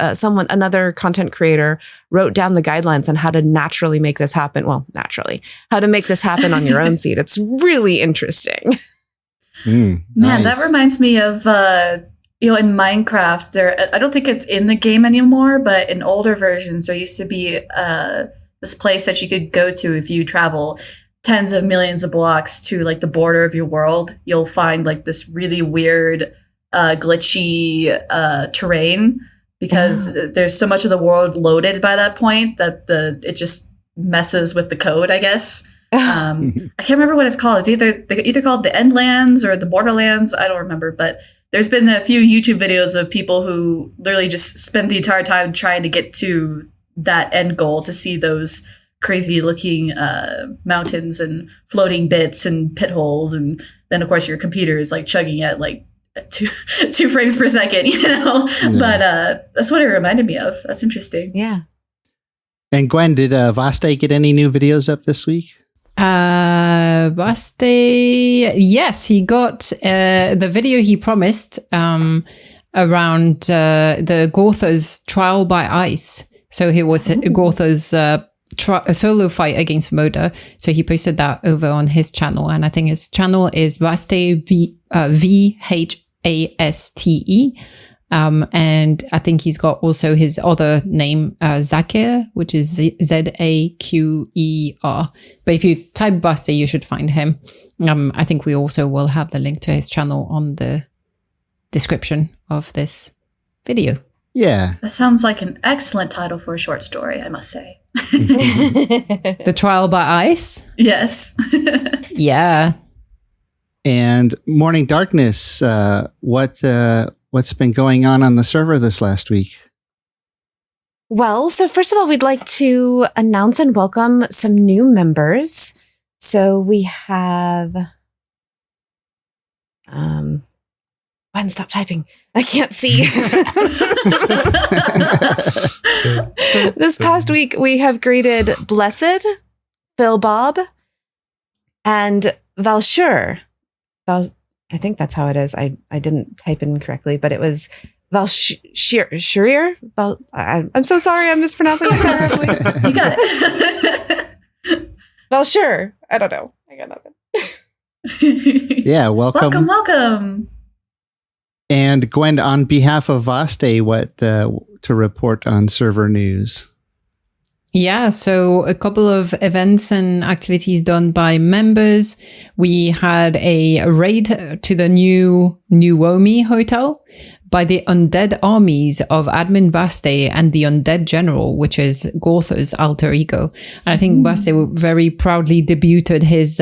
Another content creator wrote down the guidelines on how to naturally make this happen. Well, naturally, how to make this happen on your own seed. It's really interesting. Man, nice. that reminds me of, in Minecraft, I don't think it's in the game anymore, but in older versions, there used to be this place that you could go to if you travel tens of millions of blocks to like the border of your world. You'll find like this really weird, glitchy terrain because there's so much of the world loaded by that point that it just messes with the code, I guess. I can't remember what it's called. It's either called the Endlands or the Borderlands. I don't remember, but there's been a few YouTube videos of people who literally just spend the entire time trying to get to that end goal to see those crazy looking mountains and floating bits and pit holes. And then of course your computer is like chugging at like two frames per second, Yeah. But that's what it reminded me of. That's interesting. Yeah. And Gwen, did Vaste get any new videos up this week? Vaste, yes, he got the video he promised around the Gortha's trial by ice. So he was Gortha's solo fight against Moda. So he posted that over on his channel. And I think his channel is Vaste, VHASTE. And I think he's got also his other name, Zakir, which is ZAQER. But if you type Vaste, you should find him. I think we also will have the link to his channel on the description of this video. Yeah. That sounds like an excellent title for a short story, I must say. The Trial by Ice? Yes. Yeah. And Morning Darkness, what's been going on the server this last week? Well, so first of all, we'd like to announce and welcome some new members. So we have, Gwen, stop typing. I can't see. This past week, we have greeted Blessed, Phil Bob, and Valshur. I think that's how it is. I didn't type in correctly, but it was Valshir. I'm so sorry, I'm mispronouncing it terribly. You got it. Valshur. I don't know. I got nothing. Yeah, welcome. Welcome. And Gwen, on behalf of Vaste, what to report on server news? Yeah, so a couple of events and activities done by members. We had a raid to the new Nuomi hotel by the undead armies of Admin Vaste and the undead general, which is Gortha's alter ego. And I think Vaste very proudly debuted his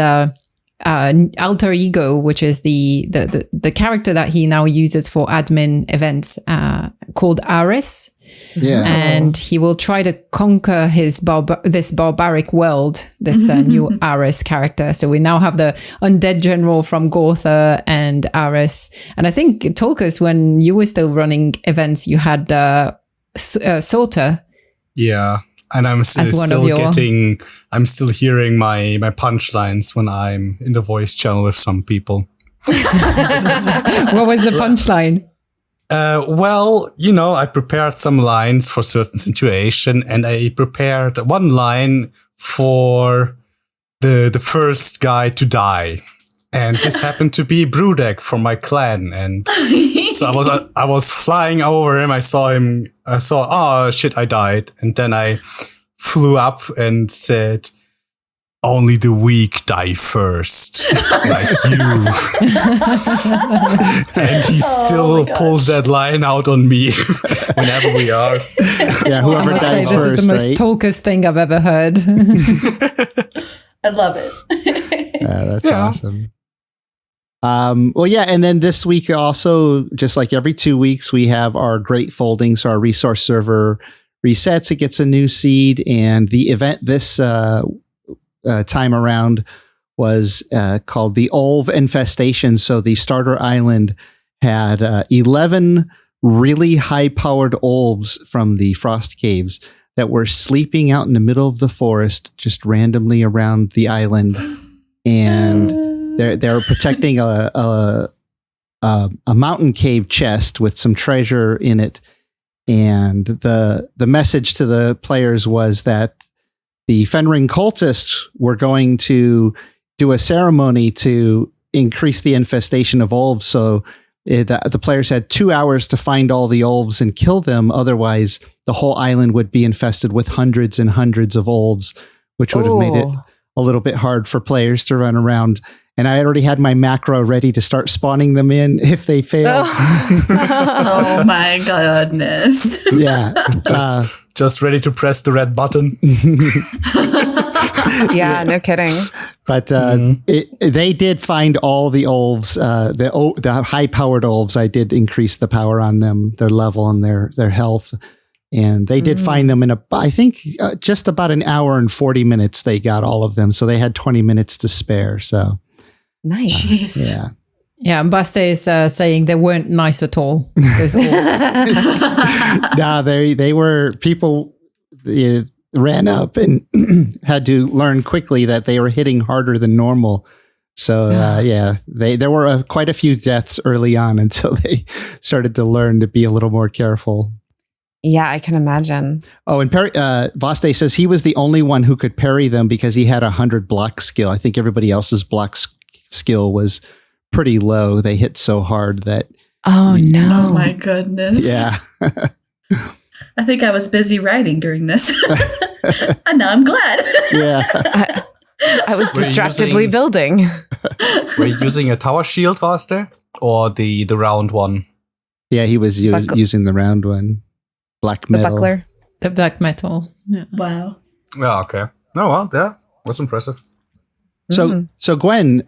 alter ego, which is the character that he now uses for admin events, called Aris. Yeah. And he will try to conquer this barbaric world, this new Aris character. So we now have the undead general from Gortha and Aris. And I think, Tolkus, when you were still running events, you had Sorta. Yeah. And I'm still hearing my punchlines when I'm in the voice channel with some people. What was the punchline? Well, I prepared some lines for certain situation, and I prepared one line for the first guy to die. And this happened to be Brudek from my clan. And so I was flying over him. I saw, oh shit, I died. And then I flew up and said, only the weak die first, like you. And he still pulls that line out on me whenever we are. Yeah, whoever dies first, this is the most Tolkus thing I've ever heard. I love it. That's awesome. Well, yeah, and then this week also, just like every 2 weeks, we have our Great Folding, so our resource server resets. It gets a new seed, and the event this time around was called the Olv Infestation. So the starter island had 11 really high-powered Olves from the Frost Caves that were sleeping out in the middle of the forest, just randomly around the island, and they're protecting a mountain cave chest with some treasure in it. And the message to the players was that the Fenring cultists were going to do a ceremony to increase the infestation of Olves. So the players had 2 hours to find all the Olves and kill them. Otherwise, the whole island would be infested with hundreds and hundreds of Olves, which would have made it a little bit hard for players to run around. And I already had my macro ready to start spawning them in if they failed. Oh my goodness. Yeah. Just ready to press the red button. Yeah, no kidding. But they did find all the Olves, the high-powered Olves. I did increase the power on them, their level and their health. And they did find them in I think just about an hour and 40 minutes they got all of them. So they had 20 minutes to spare. So nice. Yeah. Yeah, Baste is saying they weren't nice at all. Those Olves. No, they were people ran up and had to learn quickly that they were hitting harder than normal. So there were quite a few deaths early on until they started to learn to be a little more careful. Yeah, I can imagine. Oh, and Vaste says he was the only one who could parry them because he had 100 block skill. I think everybody else's block skill was pretty low. They hit so hard that. Oh no! Oh my goodness! Yeah. I think I was busy writing during this, and now I'm glad. Yeah. I was distractedly building. Were you using a tower shield, Vaste, or the round one? Yeah, he was using the round one. black The metal. buckler. The black metal. Yeah. Wow. Yeah, okay. Oh, well, yeah. That's impressive. So Gwen,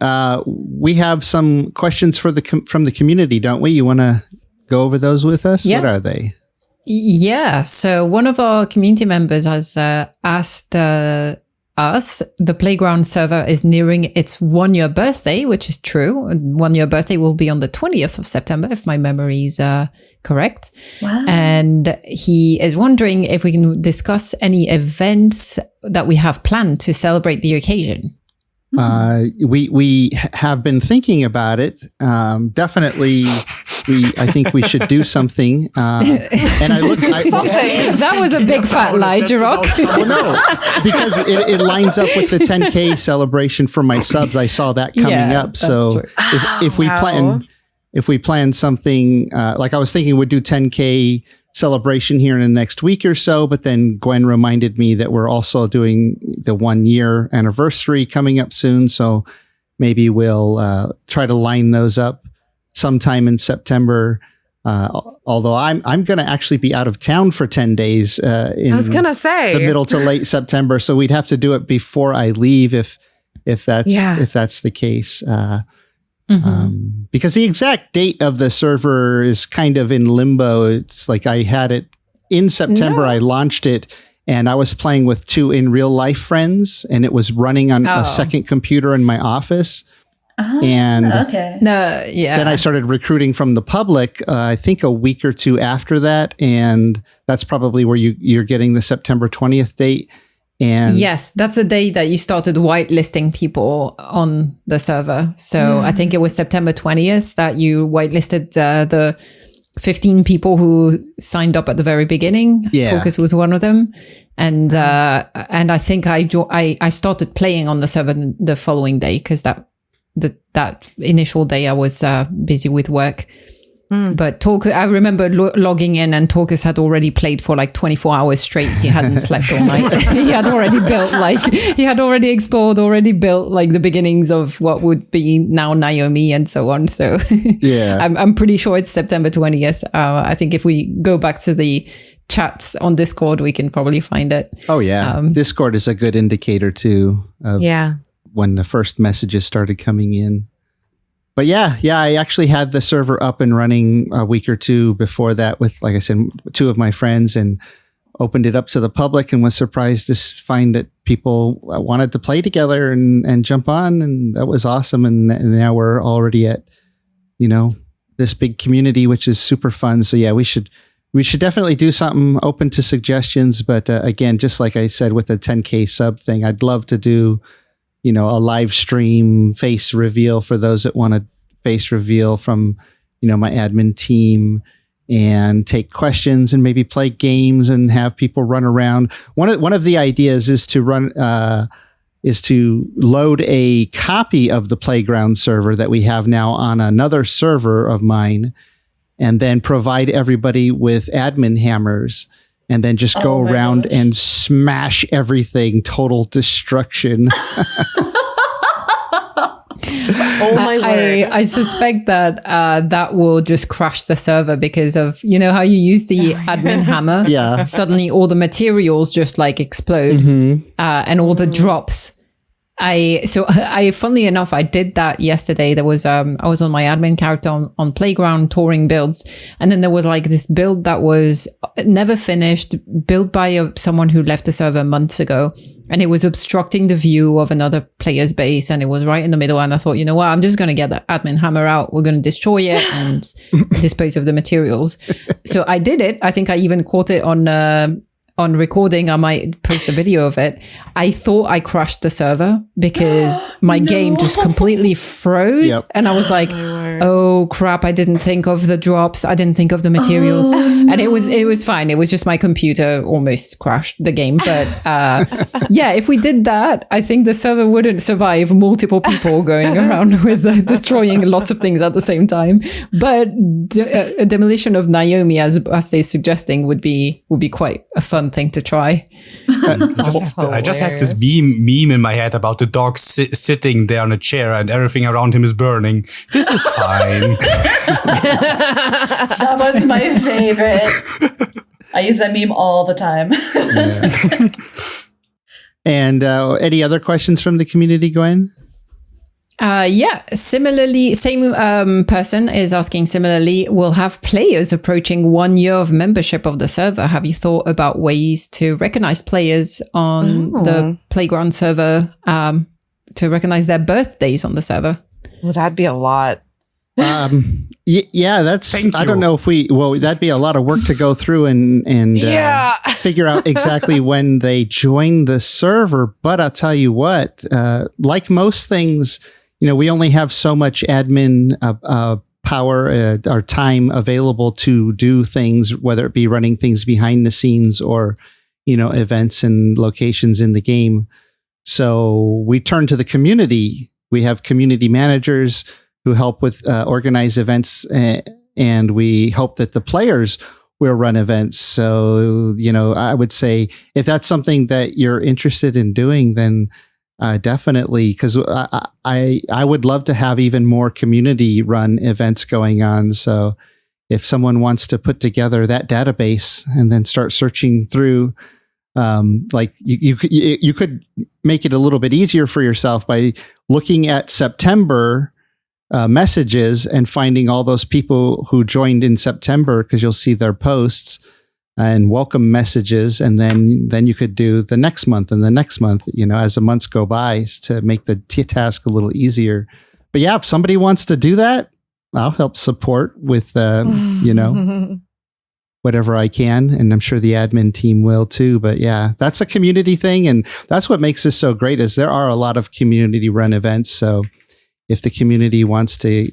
we have some questions from the community, don't we? You want to go over those with us? Yeah. What are they? Yeah. So one of our community members has asked us, the Playground server is nearing its 1-year birthday, which is true. 1-year birthday will be on the 20th of September, if my memory is correct. Wow. And he is wondering if we can discuss any events that we have planned to celebrate the occasion. We have been thinking about it. Definitely, I think we should do something. And I look. That was a big fat lie, Jiroc. Well, no, because it lines up with the 10K celebration for my subs. I saw that coming Yeah, up. that's So true. if we plan something, like I was thinking, we'd do 10K celebration here in the next week or so. But then Gwen reminded me that we're also doing the 1-year anniversary coming up soon. So maybe we'll try to line those up sometime in September. Although I'm going to actually be out of town for 10 days in I was gonna say the middle to late September. So we'd have to do it before I leave if that's the case. Because the exact date of the server is kind of in limbo. It's like I had it in September. I launched it and I was playing with 2 in real life friends and it was running on a second computer in my office. And Okay. No, yeah. then I started recruiting from the public, I think a week or 2 after that. And that's probably where you're getting the September 20th date. And Yes, that's the day that you started whitelisting people on the server. So I think it was September 20th that you whitelisted the 15 people who signed up at the very beginning. Yeah. Focus was one of them. And I think I started playing on the server the following day because that initial day I was busy with work. But I remember logging in and Torcus had already played for like 24 hours straight. He hadn't slept all night. He had already explored, already built like the beginnings of what would be now Naomi and so on. So yeah, I'm pretty sure it's September 20th. I think if we go back to the chats on Discord, we can probably find it. Oh yeah. Discord is a good indicator too of when the first messages started coming in. But yeah, I actually had the server up and running a week or 2 before that with, like I said, 2 of my friends and opened it up to the public and was surprised to find that people wanted to play together and jump on. And that was awesome. And now we're already at, this big community, which is super fun. So yeah, we should definitely do something open to suggestions. But again, just like I said, with the 10K sub thing, I'd love to do a live stream face reveal for those that want to face reveal from, my admin team and take questions and maybe play games and have people run around. One of the ideas is to load a copy of the Playground server that we have now on another server of mine and then provide everybody with admin hammers and then just go around and smash everything, total destruction. Oh my word. I suspect that that will just crash the server because of, how you use the admin hammer? Yeah. Suddenly all the materials just like explode and all the drops. Funnily enough, I did that yesterday. There was, I was on my admin character on Playground touring builds. And then there was like this build that was never finished, built by someone who left the server months ago. And it was obstructing the view of another player's base. And it was right in the middle. And I thought, you know what? I'm just going to get the admin hammer out. We're going to destroy it and dispose of the materials. So I did it. I think I even caught it on recording. I might post a video of it. I thought I crashed the server because my game just completely froze. Yep. And I was like, oh crap, I didn't think of the drops. I didn't think of the materials. And it was fine. It was just my computer almost crashed the game. But yeah, if we did that, I think the server wouldn't survive multiple people going around with destroying lots of things at the same time. But a demolition of Naomi, as they're suggesting, would be quite a fun thing to try. I just have this meme in my head about the dog sitting there on a chair and everything around him is burning. This is fine. That was my favorite. I use that meme all the time. Yeah. And any other questions from the community, Gwen? Yeah, similarly, same person is asking similarly, we'll have players approaching 1 year of membership of the server. Have you thought about ways to recognize players on the Playground server, to recognize their birthdays on the server? Well, that'd be a lot. Yeah, that's, I don't know if that'd be a lot of work to go through and figure out exactly when they joined the server. But I'll tell you what, like most things, we only have so much admin power or time available to do things, whether it be running things behind the scenes or, events and locations in the game. So we turn to the community. We have community managers who help with organize events, and we hope that the players will run events. So, I would say if that's something that you're interested in doing, then definitely, because I would love to have even more community run events going on. So if someone wants to put together that database and then start searching through, like you could make it a little bit easier for yourself by looking at September messages and finding all those people who joined in September, because you'll see their posts and welcome messages. And then you could do the next month and the next month, as the months go by, to make the task a little easier. But yeah, if somebody wants to do that, I'll help support with, whatever I can. And I'm sure the admin team will too. But yeah, that's a community thing. And that's what makes this so great, is there are a lot of community run events. So if the community wants to,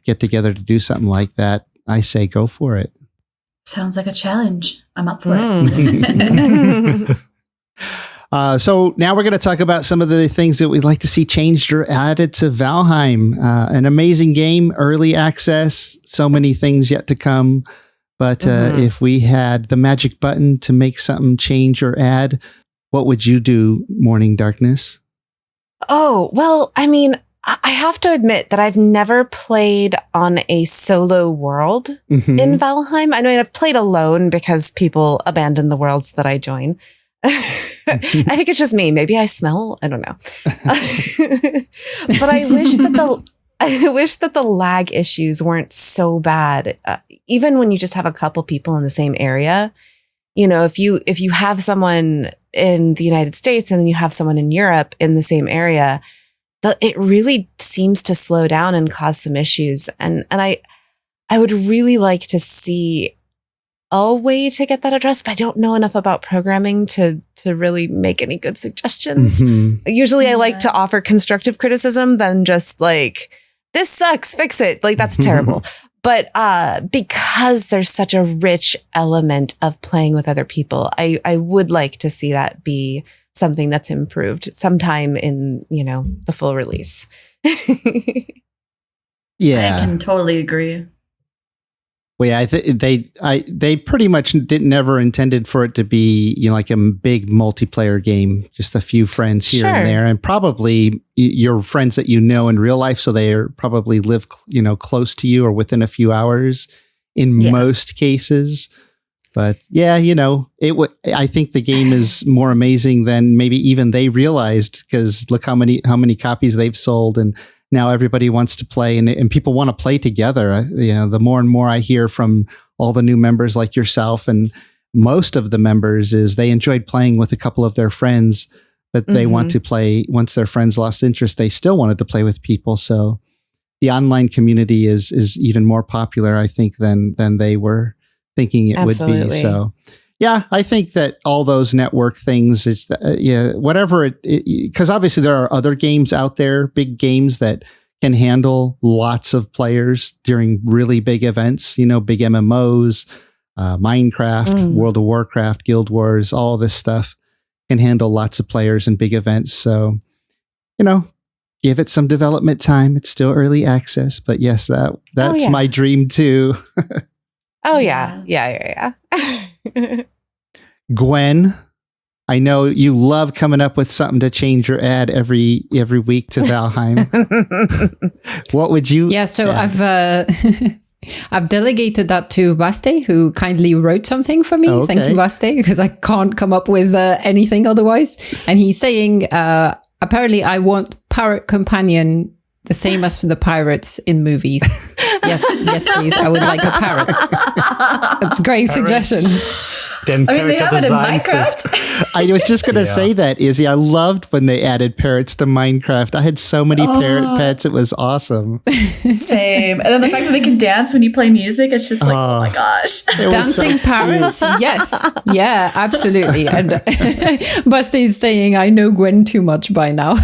get together to do something like that, I say go for it. Sounds like a challenge. I'm up for it. So now we're going to talk about some of the things that we'd like to see changed or added to Valheim. An amazing game, early access, so many things yet to come. But if we had the magic button to make something change or add, what would you do, Morning Darkness? Oh, well, I mean, I have to admit that I've never played on a solo world in Valheim. I mean, I've played alone because people abandon the worlds that I join. I think it's just me. Maybe I smell. I don't know. But I wish that the lag issues weren't so bad. Even when you just have a couple people in the same area, if you have someone in the United States and then you have someone in Europe in the same area, it really seems to slow down and cause some issues. And I would really like to see a way to get that addressed, but I don't know enough about programming to really make any good suggestions. Usually I like to offer constructive criticism than just like, this sucks, fix it. Like, that's terrible. But because there's such a rich element of playing with other people, I would like to see that be something that's improved sometime in, the full release. Yeah. I can totally agree. Well, yeah, they pretty much never intended for it to be, like a big multiplayer game, just a few friends here and there, and probably your friends that in real life, so they probably live, close to you or within a few hours in most cases. But yeah, I think the game is more amazing than maybe even they realized, because look how many copies they've sold, and now everybody wants to play, and people want to play together. The more and more I hear from all the new members like yourself, and most of the members, is they enjoyed playing with a couple of their friends, but they want to play once their friends lost interest. They still wanted to play with people. So the online community is even more popular, I think, than they were thinking it would be. So yeah, I think that all those network things is, whatever because obviously there are other games out there, big games that can handle lots of players during really big events, big MMOs, Minecraft, World of Warcraft, Guild Wars, all this stuff can handle lots of players and big events. So, give it some development time. It's still early access, but yes, that's my dream too. Oh yeah. Gwen, I know you love coming up with something to change or add every week to Valheim. What would you? Yeah, so add? I've delegated that to Vaste, who kindly wrote something for me. Okay. Thank you, Vaste, because I can't come up with anything otherwise. And he's saying, apparently, I want parrot companion the same as for the pirates in movies. Yes, please. I would like a parrot. That's a great suggestion. Then I mean, they have it in designs. Minecraft. I was just going to say that, Izzy. I loved when they added parrots to Minecraft. I had so many parrot pets. It was awesome. Same. And then the fact that they can dance when you play music, it's just like, oh my gosh. It was so Dancing parrots? Yes. Yeah, absolutely. And Basti is saying, I know Gwen too much by now.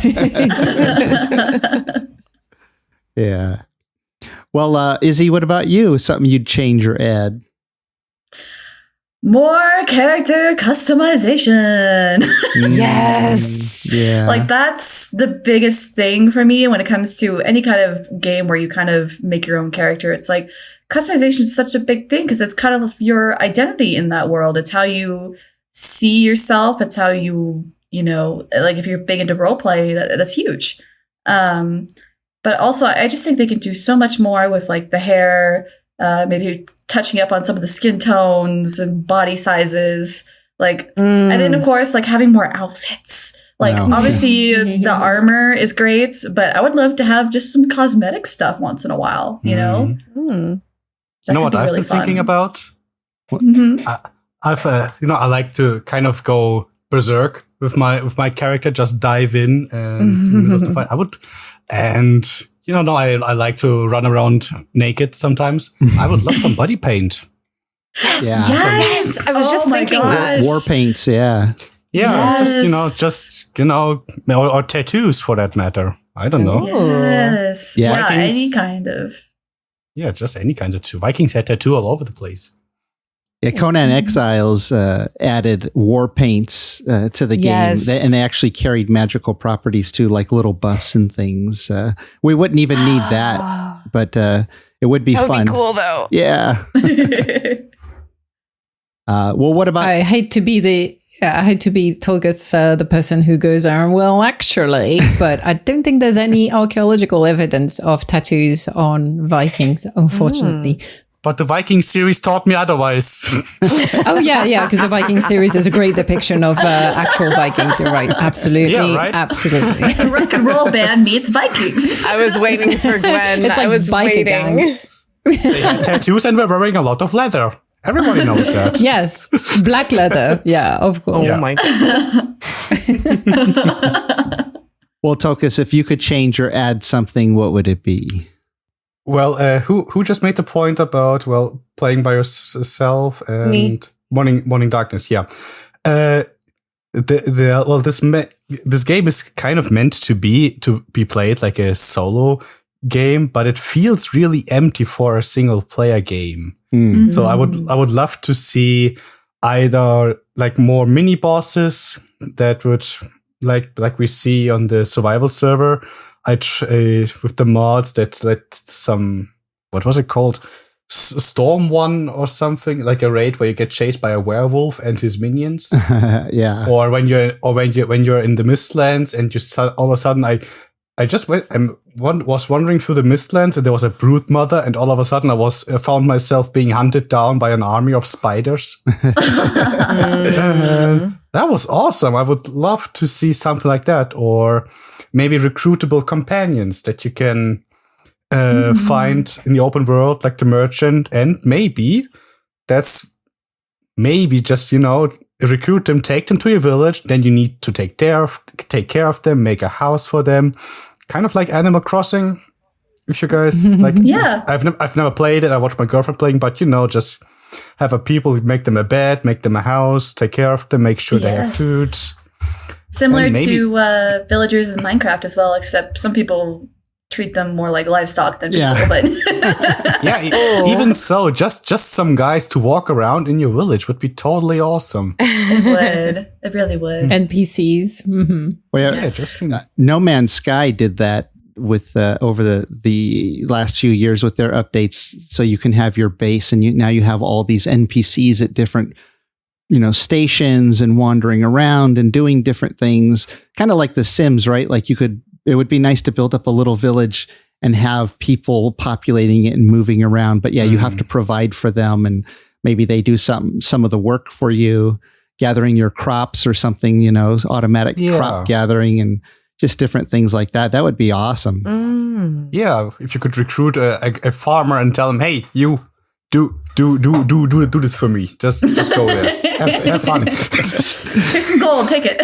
Yeah. Well, Izzy, what about you? Something you'd change or add? More character customization. Yes. Yeah. Like that's the biggest thing for me when it comes to any kind of game where you kind of make your own character. It's like customization is such a big thing because it's kind of your identity in that world. It's how you see yourself. It's how you know, like if you're big into role play, that's huge. But also I just think they can do so much more with like the hair, maybe touching up on some of the skin tones and body sizes, like, and then of course, like having more outfits. Like obviously the armor is great, but I would love to have just some cosmetic stuff once in a while, you know? You know what I've been thinking about? Mm-hmm. I like to kind of go berserk with my character, just dive in and in the middle of the fight. I like to run around naked sometimes. I would love some body paint. Yes. Yeah. Yes. I was just thinking that. War paints, yeah. Yeah, Yes. or tattoos for that matter. I don't know. Yes. Yeah. Yeah, Vikings. any kind of. Yeah, just any kind of tattoo. Vikings had tattoo all over the place. Yeah, Conan Exiles added war paints to the game, Yes. and they actually carried magical properties too, like little buffs and things. We wouldn't even need that, but it would be That would fun. be cool though. Yeah. Well, what about? I hate to be Tolga's the person who goes around, well, actually, but I don't think there's any archaeological evidence of tattoos on Vikings, unfortunately. But the Viking series taught me otherwise. Oh, yeah, because the Viking series is a great depiction of actual Vikings. You're right. Absolutely. Yeah, right? Absolutely. It's a rock and roll band meets Vikings. I was waiting for Gwen. It's like I was biker waiting. gang. They had tattoos and were wearing a lot of leather. Everybody knows that. Yes. Black leather. Yeah, of course. Oh my goodness. Well, Tokus, if you could change or add something, what would it be? Well, who just made the point about playing by yourself and Me. wanting darkness? Yeah. This game is kind of meant to be played like a solo game, but it feels really empty for a single player game. So I would love to see either like more mini bosses that would like we see on the survival server. With the mods that let some, what was it called? Storm one or something, like a raid where you get chased by a werewolf and his minions. Yeah. Or when you're in the Mistlands and all of a sudden I was wandering through the Mistlands and there was a brood mother and all of a sudden I found myself being hunted down by an army of spiders. That was awesome. I would love to see something like that, or maybe recruitable companions that you can find in the open world, like the merchant, and maybe just recruit them, take them to your village. Then you need to take care of them, make a house for them, kind of like Animal Crossing. If you guys like, Yeah. I've never played it. I watched my girlfriend playing, but just have a people, make them a bed, make them a house, take care of them, make sure they have Yes. food. Similar And maybe- to villagers in Minecraft as well, except some people treat them more like livestock than people. Yeah. But Yeah, even so, just some guys to walk around in your village would be totally awesome. it would. It really would. NPCs. Mm-hmm. Well, Yeah, just No Man's Sky did that with over the last few years with their updates. So you can have your base, and now you have all these NPCs at different stations and wandering around and doing different things, kind of like The Sims, right? Like it would be nice to build up a little village and have people populating it and moving around. But yeah, you have to provide for them, and maybe they do some of the work for you, gathering your crops or something, automatic crop gathering and just different things like that. That would be awesome. Yeah, if you could recruit a farmer and tell him, hey, you do this for me. Just go there. Have fun. Here's some gold. Take it.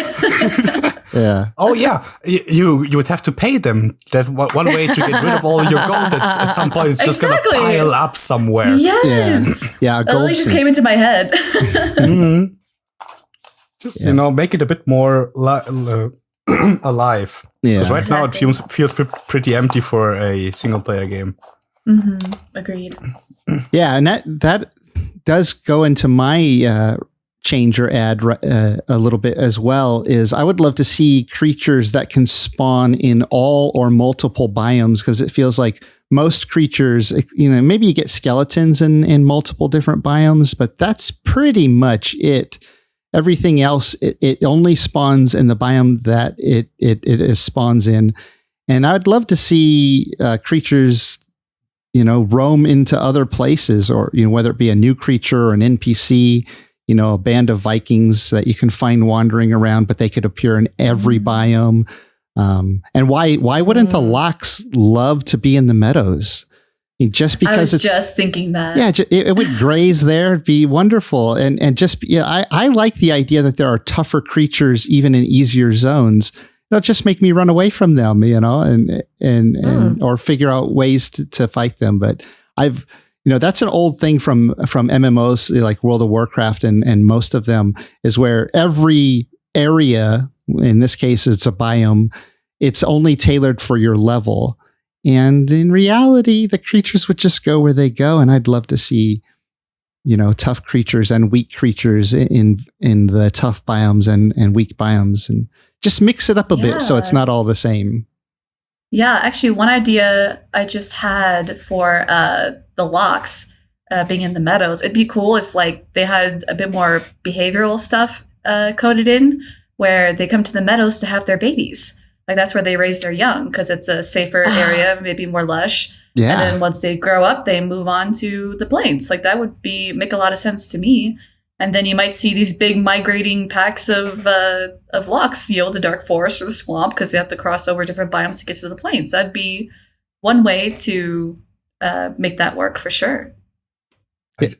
Yeah. Oh yeah, you would have to pay them. That one way to get rid of all your gold. At some point, it's just gonna pile up somewhere. Yes. Yeah. That only just came into my head. Just make it a bit more alive. Yeah. Because right now it feels pretty empty for a single player game. Agreed. Yeah, and that does go into my change or add a little bit as well. Is I would love to see creatures that can spawn in all or multiple biomes, because it feels like most creatures, maybe you get skeletons in multiple different biomes, but that's pretty much it. Everything else, it only spawns in the biome that it spawns in. And I'd love to see creatures, roam into other places, or, whether it be a new creature or an NPC, a band of Vikings that you can find wandering around, but they could appear in every biome. And why wouldn't the Lox love to be in the meadows? Just because I was just thinking that. Yeah, it would graze there. It'd be wonderful. And just, I like the idea that there are tougher creatures even in easier zones. It'll just make me run away from them, and or figure out ways to fight them. But that's an old thing from MMOs like World of Warcraft and most of them, is where every area, in this case, it's a biome, it's only tailored for your level. And in reality, the creatures would just go where they go. And I'd love to see, tough creatures and weak creatures in the tough biomes and weak biomes, and just mix it up a bit so it's not all the same. Yeah, actually, one idea I just had for the Lox being in the meadows, it'd be cool if they had a bit more behavioral stuff coded in, where they come to the meadows to have their babies. That's where they raise their young, because it's a safer area, maybe more lush. Yeah. And then once they grow up, they move on to the plains. That would make a lot of sense to me. And then you might see these big migrating packs of Lox, the dark forest or the swamp, because they have to cross over different biomes to get to the plains. That'd be one way to make that work for sure. I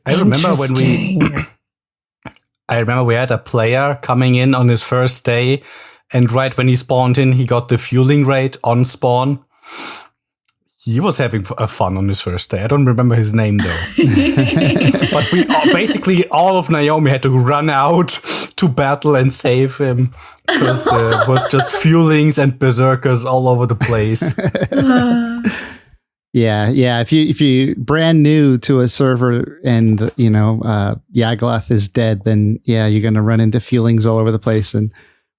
remember we had a player coming in on his first day. And right when he spawned in, he got the fueling rate on spawn. He was having fun on his first day. I don't remember his name, though. But basically all of Naomi had to run out to battle and save him, because there was just fuelings and berserkers all over the place. Yeah. If you brand new to a server and, Yagloth is dead, then you're going to run into fuelings all over the place. And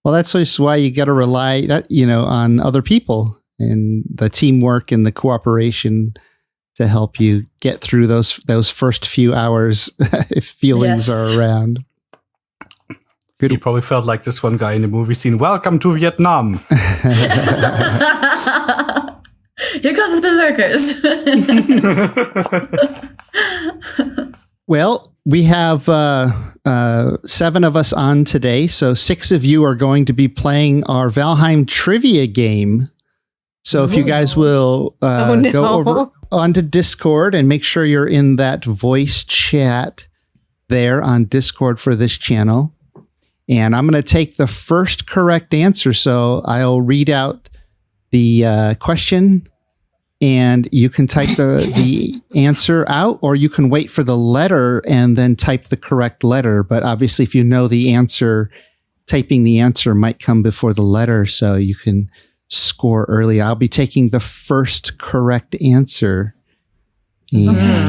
well, that's just why you got to rely, on other people and the teamwork and the cooperation to help you get through those first few hours if feelings are around. Good. He probably felt like this one guy in the movie scene. Welcome to Vietnam. Here comes the berserkers. Well, we have 7 of us on today, so 6 of you are going to be playing our Valheim trivia game. So if you guys will go over onto Discord and make sure you're in that voice chat there on Discord for this channel. And I'm going to take the first correct answer. So I'll read out the question, and you can type the answer out, or you can wait for the letter and then type the correct letter. But obviously, if you know the answer, typing the answer might come before the letter, so you can score early. I'll be taking the first correct answer.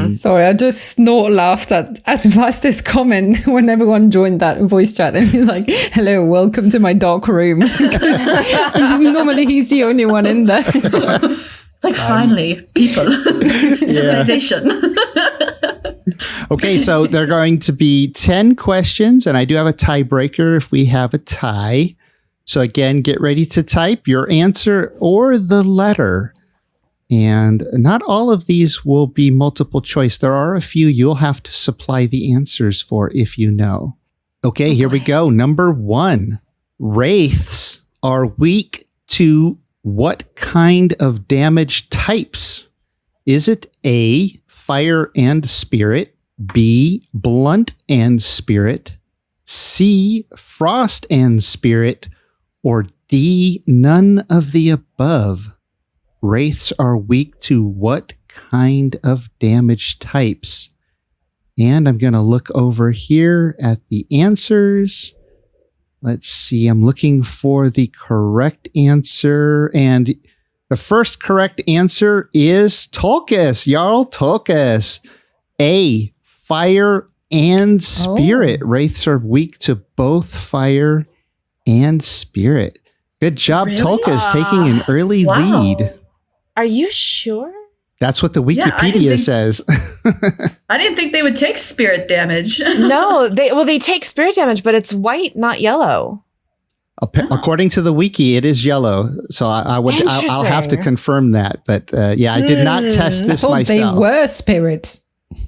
Sorry, I just snort laughed at Vaste's comment when everyone joined that voice chat, and he's like, "Hello, welcome to my dark room." Normally, he's the only one in there. Finally, people, civilization. Okay, so there are going to be 10 questions, and I do have a tiebreaker if we have a tie. So again, get ready to type your answer or the letter. And not all of these will be multiple choice. There are a few you'll have to supply the answers for if you know. Okay, here we go. Number 1. Wraiths are weak to what kind of damage types? Is it A, fire and spirit, B, blunt and spirit, C, frost and spirit, or D, none of the above? Wraiths are weak to what kind of damage types? And I'm going to look over here at the answers. Let's see. I'm looking for the correct answer. And the first correct answer is Tulkas, Jarl Tulkas. A, fire and spirit. Wraiths are weak to both fire and spirit. Good job, Really? Tulkas, taking an early lead. Are you sure? That's what the Yeah, I didn't Wikipedia think- says. I didn't think they would take spirit damage. No, they take spirit damage, but it's white, not yellow. According to the wiki, it is yellow. So I'll have to Interesting. confirm that. But I did not test I this thought myself. they were spirits.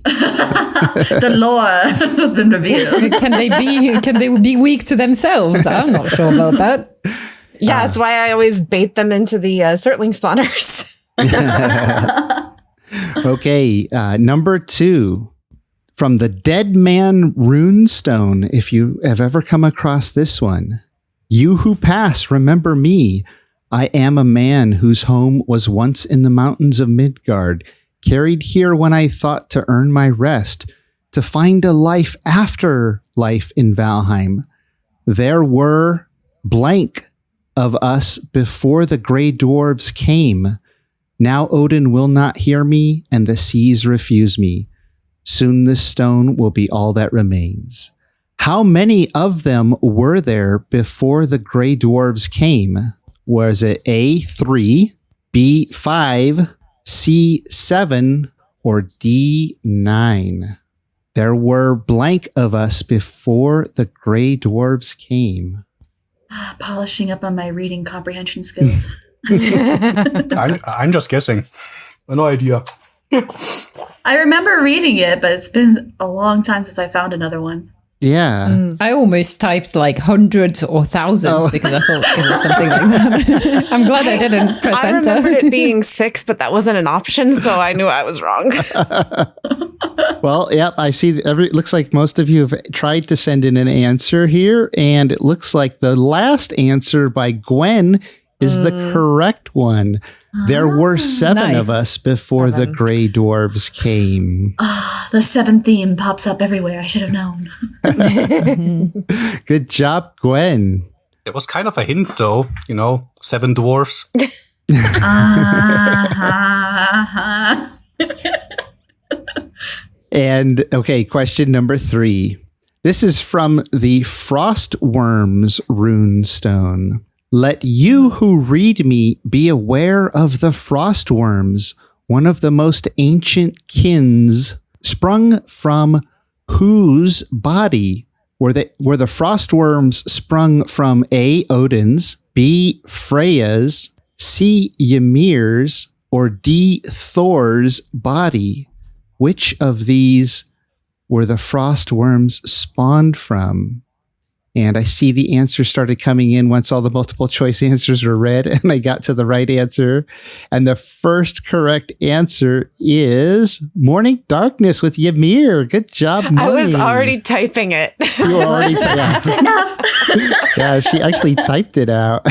The lore has been revealed. Can they be weak to themselves? I'm not sure about that. Yeah, that's why I always bait them into the Surtling spawners. Okay, number 2. From the Dead Man Runestone, if you have ever come across this one. You who pass, remember me. I am a man whose home was once in the mountains of Midgard, carried here when I thought to earn my rest, to find a life after life in Valheim. There were blank of us before the gray dwarves came. Now Odin will not hear me, and the seas refuse me. Soon this stone will be all that remains. How many of them were there before the gray dwarves came? Was it A, 3, B, 5, C, 7, or D, 9? There were blank of us before the gray dwarves came. Polishing up on my reading comprehension skills. I'm just guessing. No idea. I remember reading it, but it's been a long time since I found another one. Yeah. I almost typed like hundreds or thousands because I thought it was something like that. I'm glad I didn't press I enter. remembered it being 6, but that wasn't an option, so I knew I was wrong. Well, yep, I see. It looks like most of you have tried to send in an answer here, and it looks like the last answer by Gwen is the correct one. There were 7 of nice. us before the gray dwarves came. The 7 theme pops up everywhere. I should have known. Good job, Gwen. It was kind of a hint, though. 7 dwarfs. And okay, question number 3. This is from the Frostworms runestone. Let you who read me be aware of the Frostworms, one of the most ancient kins, sprung from whose body were the Frostworms sprung from A, Odin's, B, Freya's, C, Ymir's, or D, Thor's body? Which of these were the Frostworms spawned from? And I see the answers started coming in once all the multiple choice answers were read, and I got to the right answer. And the first correct answer is Morning Darkness with Ymir. Good job, Morning. I was already typing it. You were already That's enough. Yeah, she actually typed it out.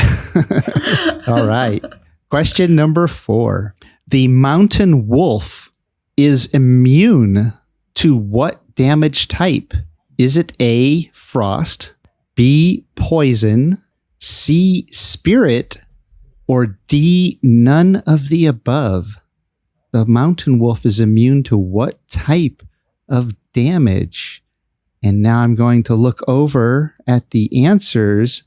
All right. Question number 4. The mountain wolf is immune to what damage type? Is it A, frost, B, poison, C, spirit, or D, none of the above? The mountain wolf is immune to what type of damage? And now I'm going to look over at the answers,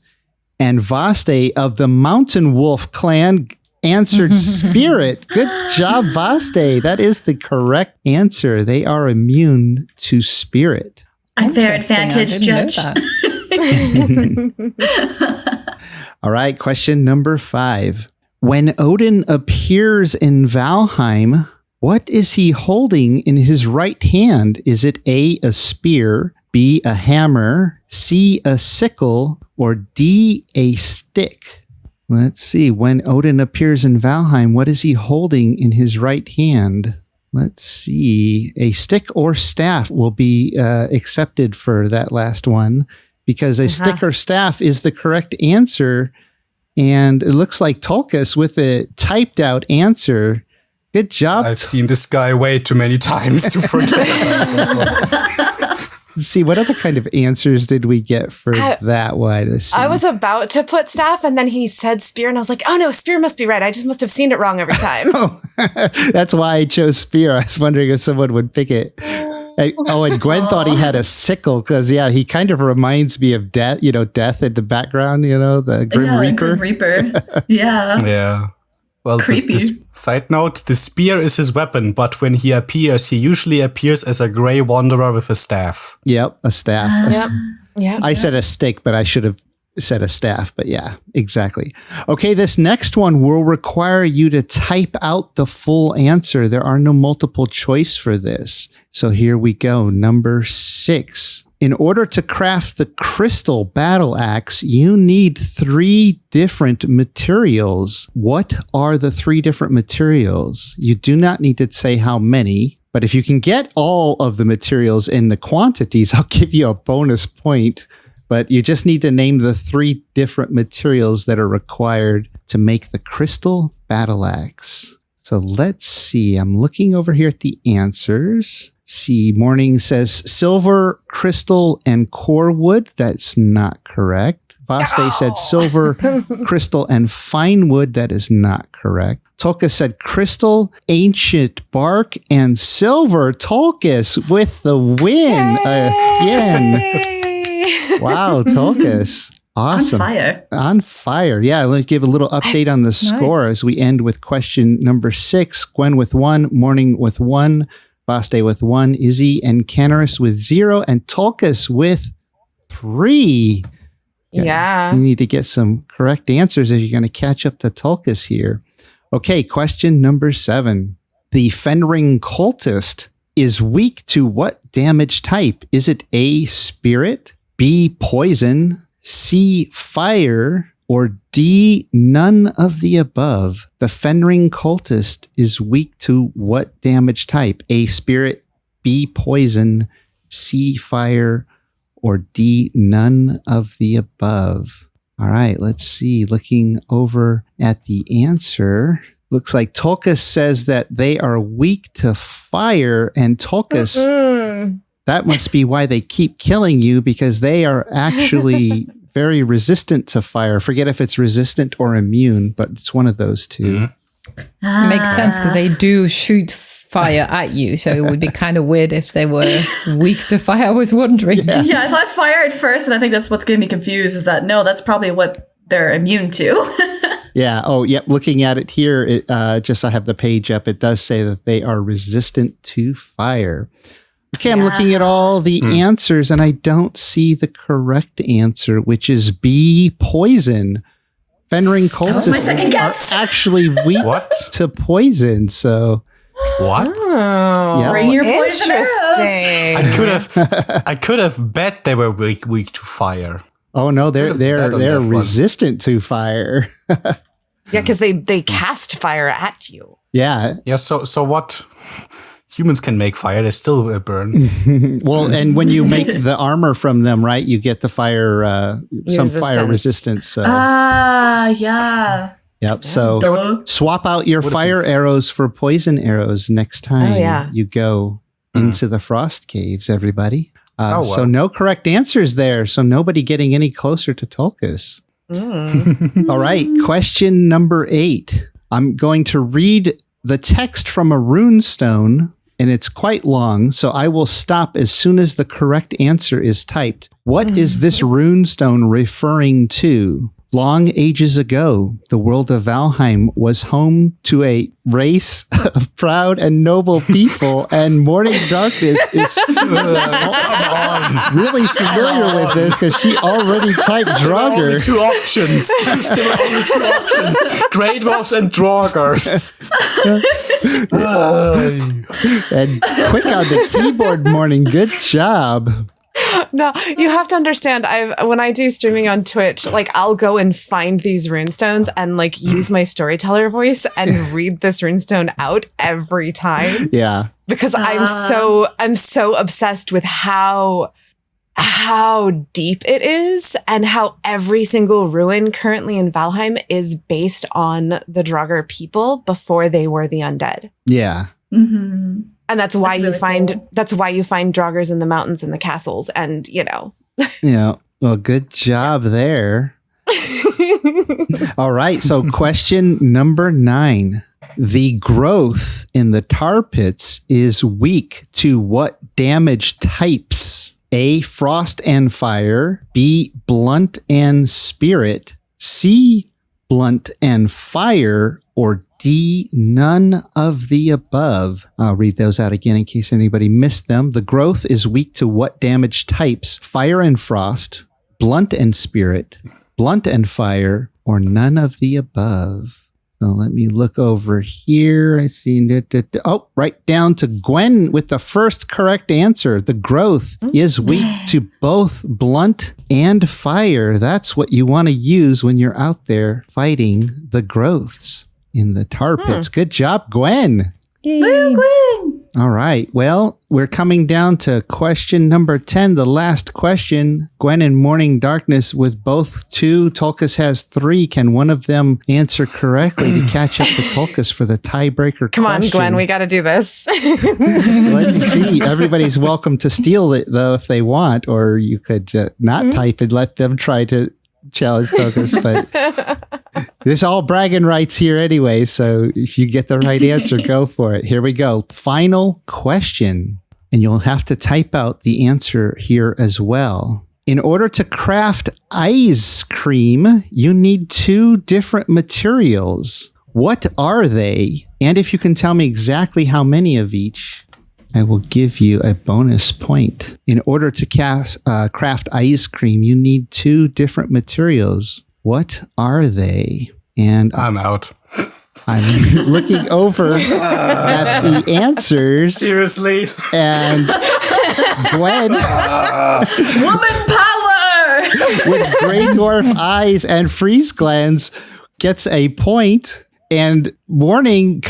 and Vaste of the Mountain Wolf clan answered spirit. Good job, Vaste. That is the correct answer. They are immune to spirit. Unfair Interesting, I advantage, didn't know Judge. that. All right, question number 5. When Odin appears in Valheim, what is he holding in his right hand? Is it A, a spear, B, a hammer, C, a sickle, or D, a stick? Let's see. When Odin appears in Valheim, what is he holding in his right hand? Let's see. A stick or staff will be accepted for that last one, because a stick or staff is the correct answer. And it looks like Tolkas with a typed out answer. Good job. I've seen this guy way too many times to forget. Let's see, what other kind of answers did we get for that one? Let's see. I was about to put staff, and then he said spear, and I was like, oh no, spear must be right. I just must have seen it wrong every time. That's why I chose spear. I was wondering if someone would pick it. And Gwen thought he had a sickle because, he kind of reminds me of death, death in the background, the Grim Reaper. Grim Reaper. Yeah. Yeah. Well, Creepy. Side note, the spear is his weapon, but when he appears, he usually appears as a grey wanderer with a staff. Yep, a staff. I said a stick, but I should have said a staff, but yeah, exactly. Okay, this next one will require you to type out the full answer. There are no multiple choice for this. So here we go. Number 6. In order to craft the crystal battle axe, you need 3 different materials. What are the 3 different materials? You do not need to say how many, but if you can get all of the materials in the quantities, I'll give you a bonus point. But you just need to name the 3 different materials that are required to make the crystal battle axe. So let's see. I'm looking over here at the answers. See, Morning says silver, crystal, and core wood. That's not correct. Vaste said silver, crystal, and fine wood. That is not correct. Tolkas said crystal, ancient bark, and silver. Tolkas with the win again. Wow, Tolkas. Awesome. On fire. Yeah, let's give a little update on the score as we end with question number 6. Gwen with 1, Morning with 1, Vaste with 1, Izzy and Canaris with 0, and Tolkas with 3. Yeah. You need to get some correct answers as you're going to catch up to Tolkas here. Okay, question number 7. The Fenring cultist is weak to what damage type? Is it A, spirit, B, poison, C, fire, or D, none of the above? The Fenring cultist is weak to what damage type? A, spirit, B, poison, C, fire, or D, none of the above? All right, let's see. Looking over at the answer, looks like Tolkas says that they are weak to fire, and Tolkas, that must be why they keep killing you, because they are actually very resistant to fire. Forget if it's resistant or immune, but it's one of those two. Makes sense because they do shoot fire at you, so it would be kind of weird if they were weak to fire. I was wondering. Yeah, I thought fire at first, and I think that's what's getting me confused, is that no, that's probably what they're immune to. Yeah. Oh, yep. Looking at it here, I have the page up. It does say that they are resistant to fire. Okay, I'm looking at all the answers, and I don't see the correct answer, which is B, poison. Fenring cultists are actually weak to poison. So what? Oh, bring your poison interesting. I could have bet they were weak to fire. Oh no, they're resistant to fire. Yeah, because they cast fire at you. Yeah. Yeah. So what? Humans can make fire; they still burn. Well, and when you make the armor from them, right, you get the fire, some fire resistance. So. Yeah. Yep. So swap out your fire arrows for poison arrows next time you go into the frost caves, everybody. So no correct answers there. So nobody getting any closer to Tolkas. All right. Question number 8. I'm going to read the text from a runestone, and it's quite long, so I will stop as soon as the correct answer is typed. What is this runestone referring to? Long ages ago, the world of Valheim was home to a race of proud and noble people, and Morning Darkness is really familiar with this because she already typed Draugr. Only two options. There were only two options. Grey Dwarfs and Draugrs. And quick on the keyboard, Morning. Good job. No, you have to understand. When I do streaming on Twitch, like I'll go and find these runestones and like use my storyteller voice and read this runestone out every time. Yeah, because I'm so obsessed with how deep it is and how every single ruin currently in Valheim is based on the Draugr people before they were the undead. Yeah. Mm-hmm. And that's why That's really cool. That's why you find Draugrs in the mountains and the castles, and Yeah. Well, good job there. All right. So question number 9. The growth in the tar pits is weak to what damage types? A, frost and fire. B, blunt and spirit. C, blunt and fire. Or D, none of the above. I'll read those out again in case anybody missed them. The growth is weak to what damage types? Fire and frost, blunt and spirit, blunt and fire, or none of the above. So let me look over here. I see. Right down to Gwen with the first correct answer. The growth is weak to both blunt and fire. That's what you want to use when you're out there fighting the growths in the tar pits. Good job, Gwen. Woo, Gwen! All right. Well, we're coming down to question number 10, the last question. Gwen and Morning Darkness with both 2. Tulkas has 3. Can one of them answer correctly to catch up to Tulkas for the tiebreaker Come question? on, Gwen, we got to do this. Let's see. Everybody's welcome to steal it, though, if they want, or you could not type and let them try to challenge Tulkas, but there's all bragging rights here anyway, so if you get the right answer, go for it. Here we go. Final question, and you'll have to type out the answer here as well. In order to craft ice cream, you need 2 different materials. What are they? And if you can tell me exactly how many of each, I will give you a bonus point. In order to craft ice cream, you need 2 different materials. What are they? And I'm out. I'm looking over at the answers. Seriously? And Gwen, Woman power! with Grey Dwarf eyes and freeze glands, gets a point. And Morning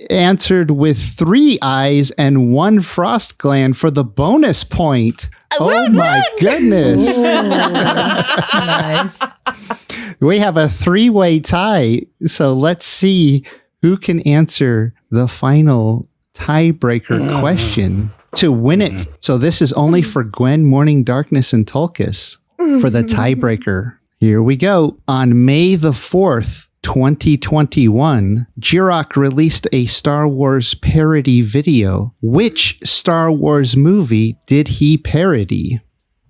answered with 3 eyes and 1 frost gland for the bonus point. Oh my goodness. Nice. We have a 3-way tie. So let's see who can answer the final tiebreaker question to win it. So this is only for Gwen, Morning Darkness, and Tulkas for the tiebreaker. Here we go. On May the 4th, 2021, Jiroc released a Star Wars parody video. Which Star Wars movie did he parody?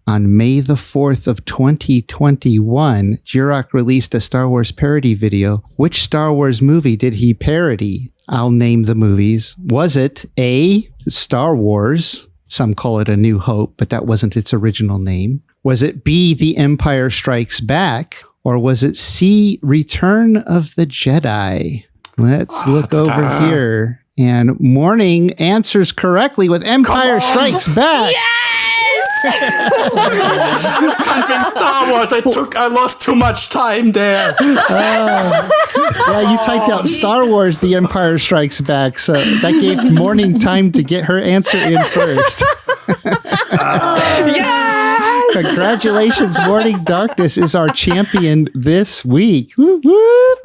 On May the 4th of 2021, Jiroc released a Star Wars parody video. Which Star Wars movie did he parody? I'll name the movies. Was it A, Star Wars? Some call it A New Hope, but that wasn't its original name. Was it B, The Empire Strikes Back? Or was it C, Return of the Jedi? Let's look over here. And Morning answers correctly with Empire Strikes Back. I was typing Star Wars. I lost too much time there. Yeah, you typed out Star Wars, The Empire Strikes Back. So that gave Morning time to get her answer in first. Congratulations, Morning Darkness is our champion this week. Woo, woo.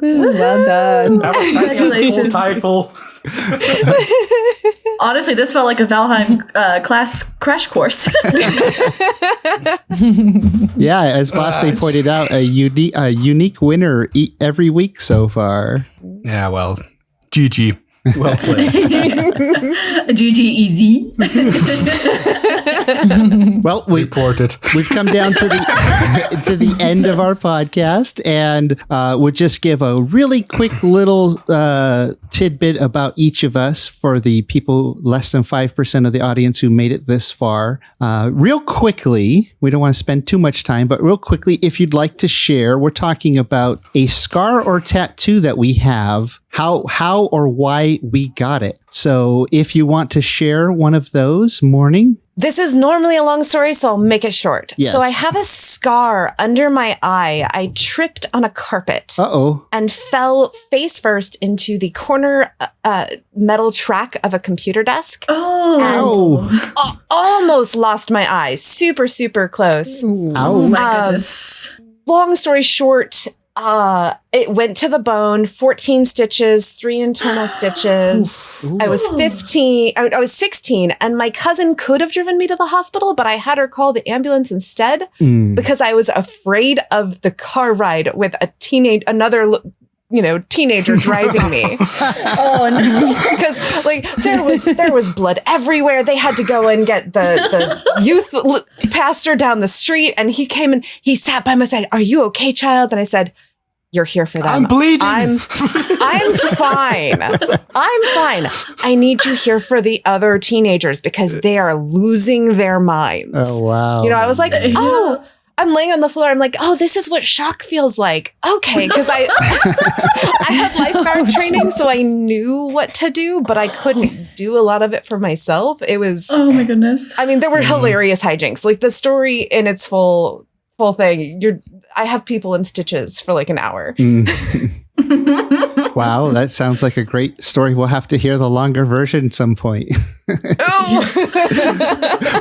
Ooh, well done. That was Congratulations. full title. Honestly, this felt like a Valheim class crash course. Yeah, as Baste pointed out, a unique winner every week so far. Yeah, well, GG. Well played. GG easy. Well, Reported. we've come down to the end of our podcast, and we'll just give a really quick little tidbit about each of us for the people less than 5% of the audience who made it this far. Real quickly, we don't want to spend too much time, but real quickly, if you'd like to share, we're talking about a scar or tattoo that we have, how or why we got it. So if you want to share one of those, Morning. This is normally a long story, so I'll make it short. Yes. So I have a scar under my eye. I tripped on a carpet and fell face first into the corner metal track of a computer desk. And almost lost my eye. Super, super close. Oh my goodness. Long story short, it went to the bone, 14 stitches, 3 internal stitches. Ooh. I was 16, and my cousin could have driven me to the hospital, but I had her call the ambulance instead because I was afraid of the car ride with another teenager driving me. Oh no. Because there was blood everywhere. They had to go and get the youth pastor down the street, and he came and he sat by my side. "Are you okay, child?" And I said, "You're here for them. I'm bleeding. I'm fine. I'm fine. I need you here for the other teenagers because they are losing their minds." Oh, wow. I was like, oh, I'm laying on the floor. I'm like, oh, this is what shock feels like. Okay. Because I had lifeguard training, so I knew what to do, but I couldn't do a lot of it for myself. It was, oh my goodness. I mean, there were hilarious hijinks. Like the story in its full thing. I have people in stitches for like an hour. Wow, that sounds like a great story. We'll have to hear the longer version at some point.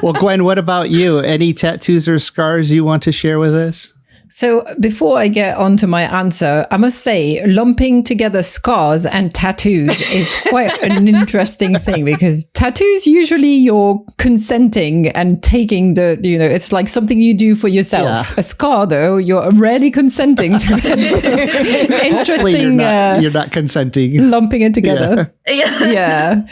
Well, Gwen, what about you? Any tattoos or scars you want to share with us? So before I get on to my answer, I must say lumping together scars and tattoos is quite an interesting thing because tattoos usually you're consenting and taking it's like something you do for yourself. Yeah. A scar though, you're rarely consenting to it. Interesting. You're not consenting. Lumping it together. Yeah.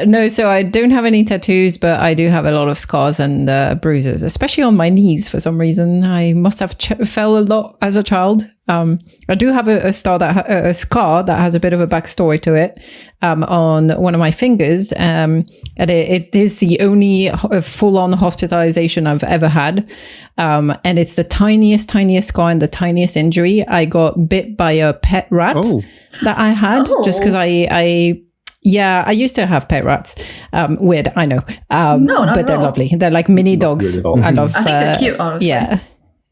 No, so I don't have any tattoos, but I do have a lot of scars and bruises, especially on my knees for some reason. I must have fell a lot as a child. I do have a scar that has a bit of a backstory to it on one of my fingers. And it is the only full-on hospitalization I've ever had. And it's the tiniest scar and the tiniest injury. I got bit by a pet rat that I had just because I used to have pet rats. Weird, I know. But they're lovely. They're like mini dogs. I love. I think they're cute, honestly. Yeah,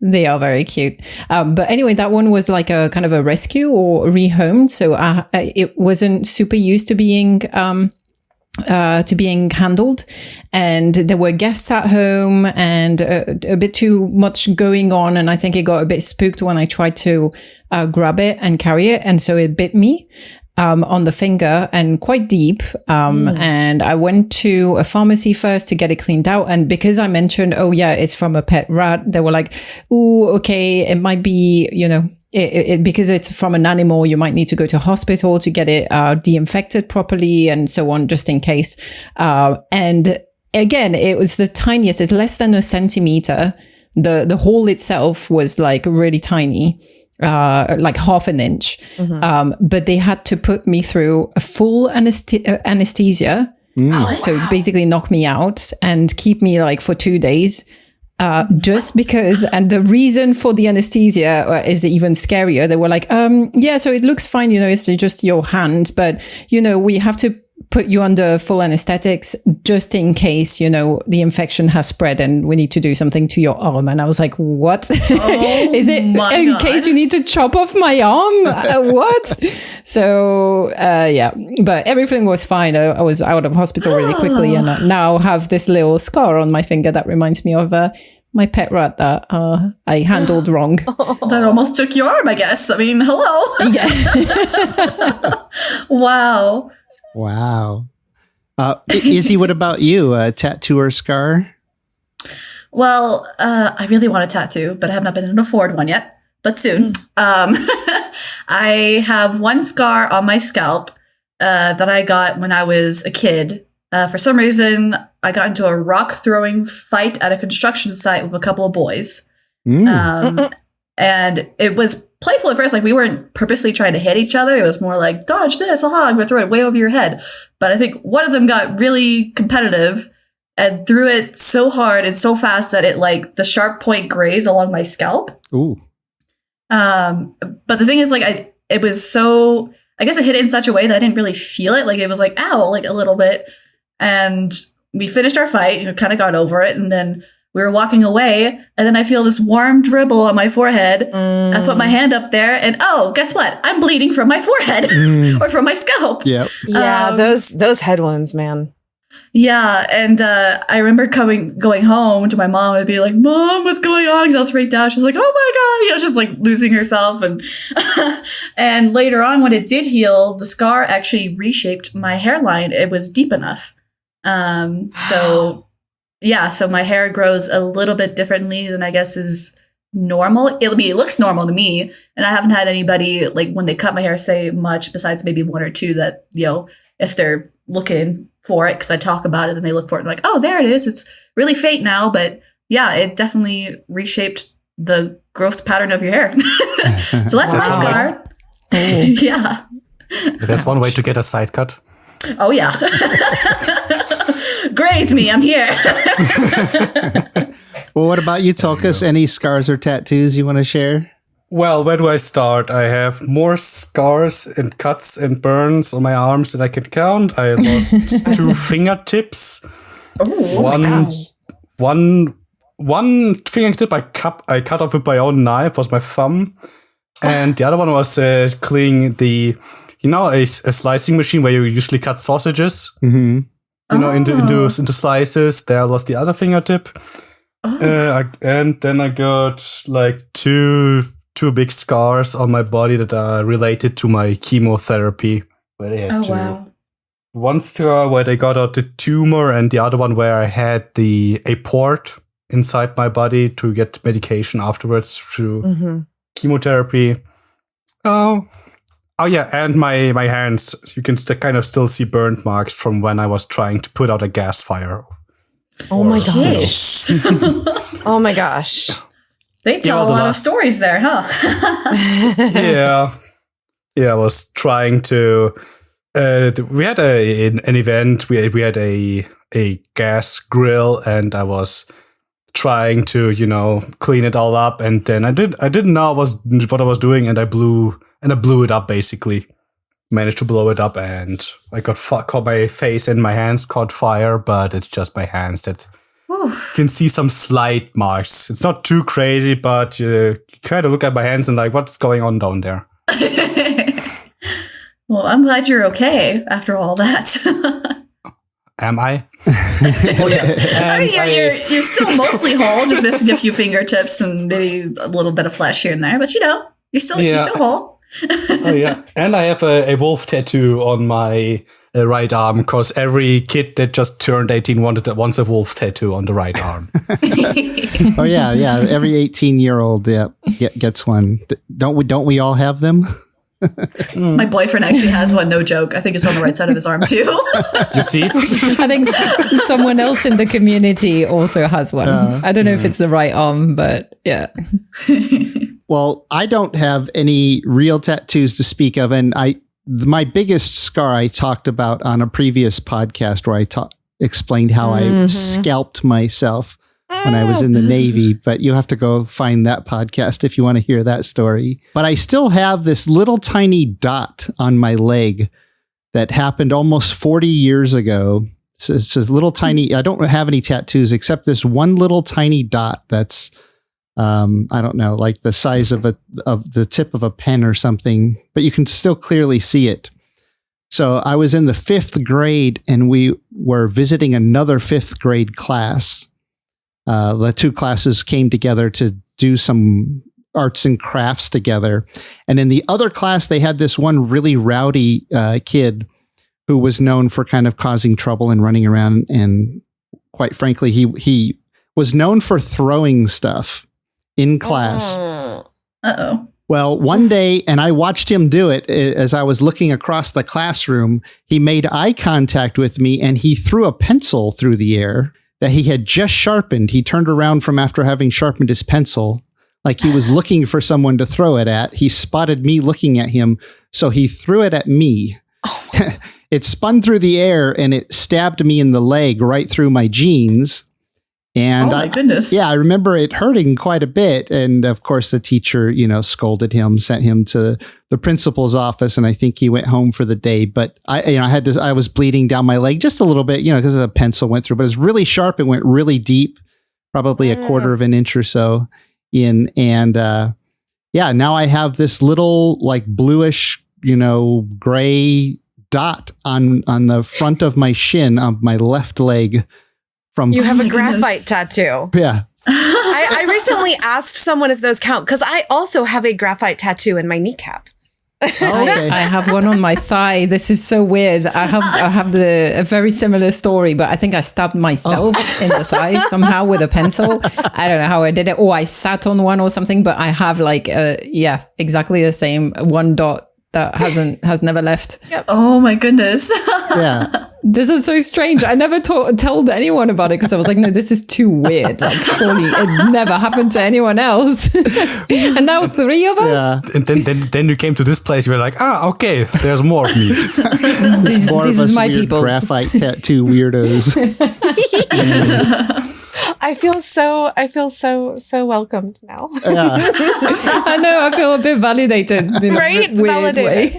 they are very cute. But anyway, that one was like a kind of a rescue or rehomed. So it wasn't super used to being handled, and there were guests at home and a bit too much going on, and I think it got a bit spooked when I tried to grab it and carry it, and so it bit me on the finger and quite deep. And I went to a pharmacy first to get it cleaned out. And because I mentioned, it's from a pet rat, they were like, "Ooh, okay, it might be, because it's from an animal, you might need to go to hospital to get it de-infected properly and so on, just in case." And again, it was the tiniest, it's less than a centimeter. The hole itself was like really tiny. Like half an inch. But they had to put me through a full anesthesia. So basically knock me out and keep me like for 2 days. Just because, and the reason for the anesthesia is even scarier. They were like, so it looks fine, it's just your hand, but we have to put you under full anesthetics just in case, the infection has spread and we need to do something to your arm. And I was like, what? Is it in case you need to chop off my arm? What? So, but everything was fine. I was out of hospital really quickly and I now have this little scar on my finger that reminds me of my pet rat that I handled wrong. That almost took your arm, I guess. I mean, hello. Yeah. Wow. Izzy, what about you? A tattoo or scar? Well, I really want a tattoo, but I have not been able to afford one yet. But soon. I have one scar on my scalp, that I got when I was a kid. For some reason, I got into a rock throwing fight at a construction site with a couple of boys. And it was playful at first. Like, we weren't purposely trying to hit each other. It was more like, dodge this, aha, I'm going to throw it way over your head. But I think one of them got really competitive and threw it so hard and so fast that it, like, the sharp point grazed along my scalp. Ooh. But the thing is, like, it was so, I guess it hit it in such a way that I didn't really feel it. Like, it was like, ow, like a little bit. And we finished our fight, kind of got over it. And then we were walking away, and then I feel this warm dribble on my forehead. I put my hand up there, and oh, guess what? I'm bleeding from my forehead or from my scalp. Yep. Yeah, those head wounds, man. Yeah, and I remember going home to my mom and be like, "Mom, what's going on?" Because I was freaked out. She's like, "Oh my god," just like losing herself. And and later on, when it did heal, the scar actually reshaped my hairline. It was deep enough. So my hair grows a little bit differently than I guess is normal. It looks normal to me, and I haven't had anybody, like, when they cut my hair, say much besides maybe one or two that, if they're looking for it, because I talk about it and they look for it and like, oh, there it is. It's really faint now, but yeah, it definitely reshaped the growth pattern of your hair. So that's my scar. Yeah. That's one way to get a side cut. Oh yeah. Graze me, I'm here. Well, what about you, Tolkas? Any scars or tattoos you want to share? Well, where do I start? I have more scars and cuts and burns on my arms than I can count. I lost 2 fingertips. One fingertip I cut off with my own knife was my thumb, and the other one was cleaning the, a slicing machine where you usually cut sausages. Mm-hmm. Into slices. There was the other fingertip. And then I got like two big scars on my body that are related to my chemotherapy. Where they had wow. One scar where they got out the tumor, and the other one where I had a port inside my body to get medication afterwards through chemotherapy. Oh yeah, and my hands, you can kind of still see burnt marks from when I was trying to put out a gas fire. Oh my gosh. Oh my gosh. They tell a lot of stories there, huh? Yeah, I was trying to we had an event, we had a gas grill, and I was trying to, clean it all up, and then I didn't know what I was doing, and I blew it up, basically. Managed to blow it up, and I caught my face and my hands caught fire, but it's just my hands that you can see some slight marks. It's not too crazy, but you kind of look at my hands and like, what's going on down there? Well, I'm glad you're okay after all that. Am I? Oh, yeah. I mean, you're still mostly whole, just missing a few fingertips and maybe a little bit of flesh here and there, but you're still whole. Oh yeah, and I have a wolf tattoo on my right arm because every kid that just turned 18 wants a wolf tattoo on the right arm. Oh yeah. Every 18-year-old gets one. Don't we all have them? My boyfriend actually has one, no joke. I think it's on the right side of his arm too. You see? I think someone else in the community also has one. I don't know if it's the right arm, but yeah. Well, I don't have any real tattoos to speak of, and my biggest scar I talked about on a previous podcast where I explained how I scalped myself when I was in the Navy, but you have to go find that podcast if you want to hear that story. But I still have this little tiny dot on my leg that happened almost 40 years ago. So it's a little tiny, I don't have any tattoos except this one little tiny dot that's I don't know, like the size of the tip of a pen or something, but you can still clearly see it. So I was in the 5th grade and we were visiting another 5th grade class. The 2 classes came together to do some arts and crafts together. And in the other class, they had this one really rowdy kid who was known for kind of causing trouble and running around. And quite frankly, he was known for throwing stuff in class. Uh-oh. Well, one day, and I watched him do it as I was looking across the classroom, he made eye contact with me and he threw a pencil through the air that he had just sharpened. He turned around from after having sharpened his pencil, like he was looking for someone to throw it at. He spotted me looking at him, so he threw it at me. Oh. It spun through the air and it stabbed me in the leg right through my jeans. And oh my goodness. I remember it hurting quite a bit. And of course, the teacher, scolded him, sent him to the principal's office. And I think he went home for the day. But I was bleeding down my leg just a little bit, because a pencil went through, but it was really sharp. It went really deep, probably a quarter of an inch or so in. And now I have this little like bluish, gray dot on the front of my shin of my left leg. You have a graphite tattoo. Yeah. I recently asked someone if those count because I also have a graphite tattoo in my kneecap. Okay. I have one on my thigh. This is so weird. I have a very similar story, but I think I stabbed myself in the thigh somehow with a pencil. I don't know how I did it. Or I sat on one or something, but I have exactly the same one dot that has never left. Yep. Oh my goodness. Yeah. This is so strange. I never told anyone about it because I was like, no, this is too weird. Like, surely it never happened to anyone else. And now 3 of us. Yeah. And then you came to this place. You were like, okay, there's more of me. More of us weird people. graphite tattoo weirdos. I feel so welcomed now. Yeah. I know. I feel a bit validated in right? a weird way.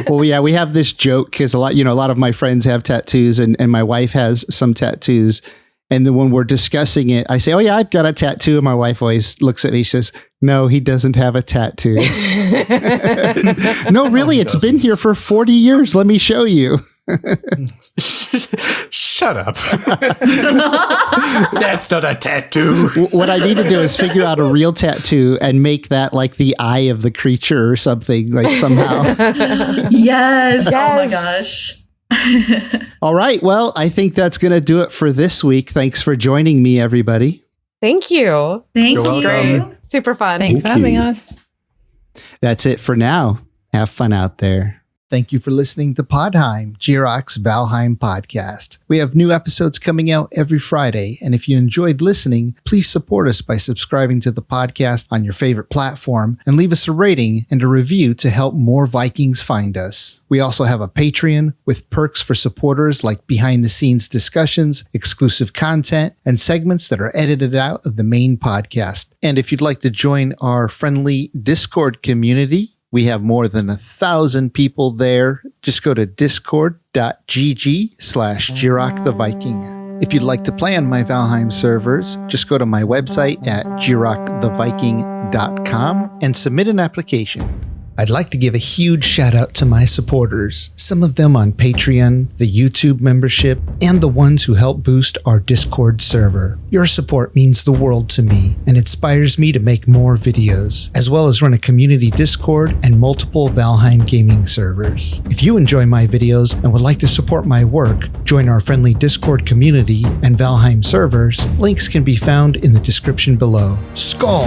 Well, yeah, we have this joke because a lot of my friends have tattoos and my wife has some tattoos. And then when we're discussing it, I say, oh, yeah, I've got a tattoo. And my wife always looks at me. She says, no, he doesn't have a tattoo. No, really, it's been here for 40 years. Let me show you. Shut up. That's not a tattoo. What I need to do is figure out a real tattoo and make that like the eye of the creature or something, like somehow. Yes. Oh my gosh. All right. Well, I think that's going to do it for this week. Thanks for joining me, everybody. Thank you. Thank You're you. welcome. Super fun. Thanks for having us. That's it for now. Have fun out there. Thank you for listening to Podheim, Jiroc's Valheim podcast. We have new episodes coming out every Friday, and if you enjoyed listening, please support us by subscribing to the podcast on your favorite platform and leave us a rating and a review to help more Vikings find us. We also have a Patreon with perks for supporters like behind-the-scenes discussions, exclusive content, and segments that are edited out of the main podcast. And if you'd like to join our friendly Discord community, we have more than 1,000 people there. Just go to discord.gg/Jiroc the Viking. If you'd like to play on my Valheim servers, just go to my website at jiroctheviking.com and submit an application. I'd like to give a huge shout out to my supporters, some of them on Patreon, the YouTube membership, and the ones who help boost our Discord server. Your support means the world to me and inspires me to make more videos, as well as run a community Discord and multiple Valheim gaming servers. If you enjoy my videos and would like to support my work, join our friendly Discord community and Valheim servers. Links can be found in the description below. Skål!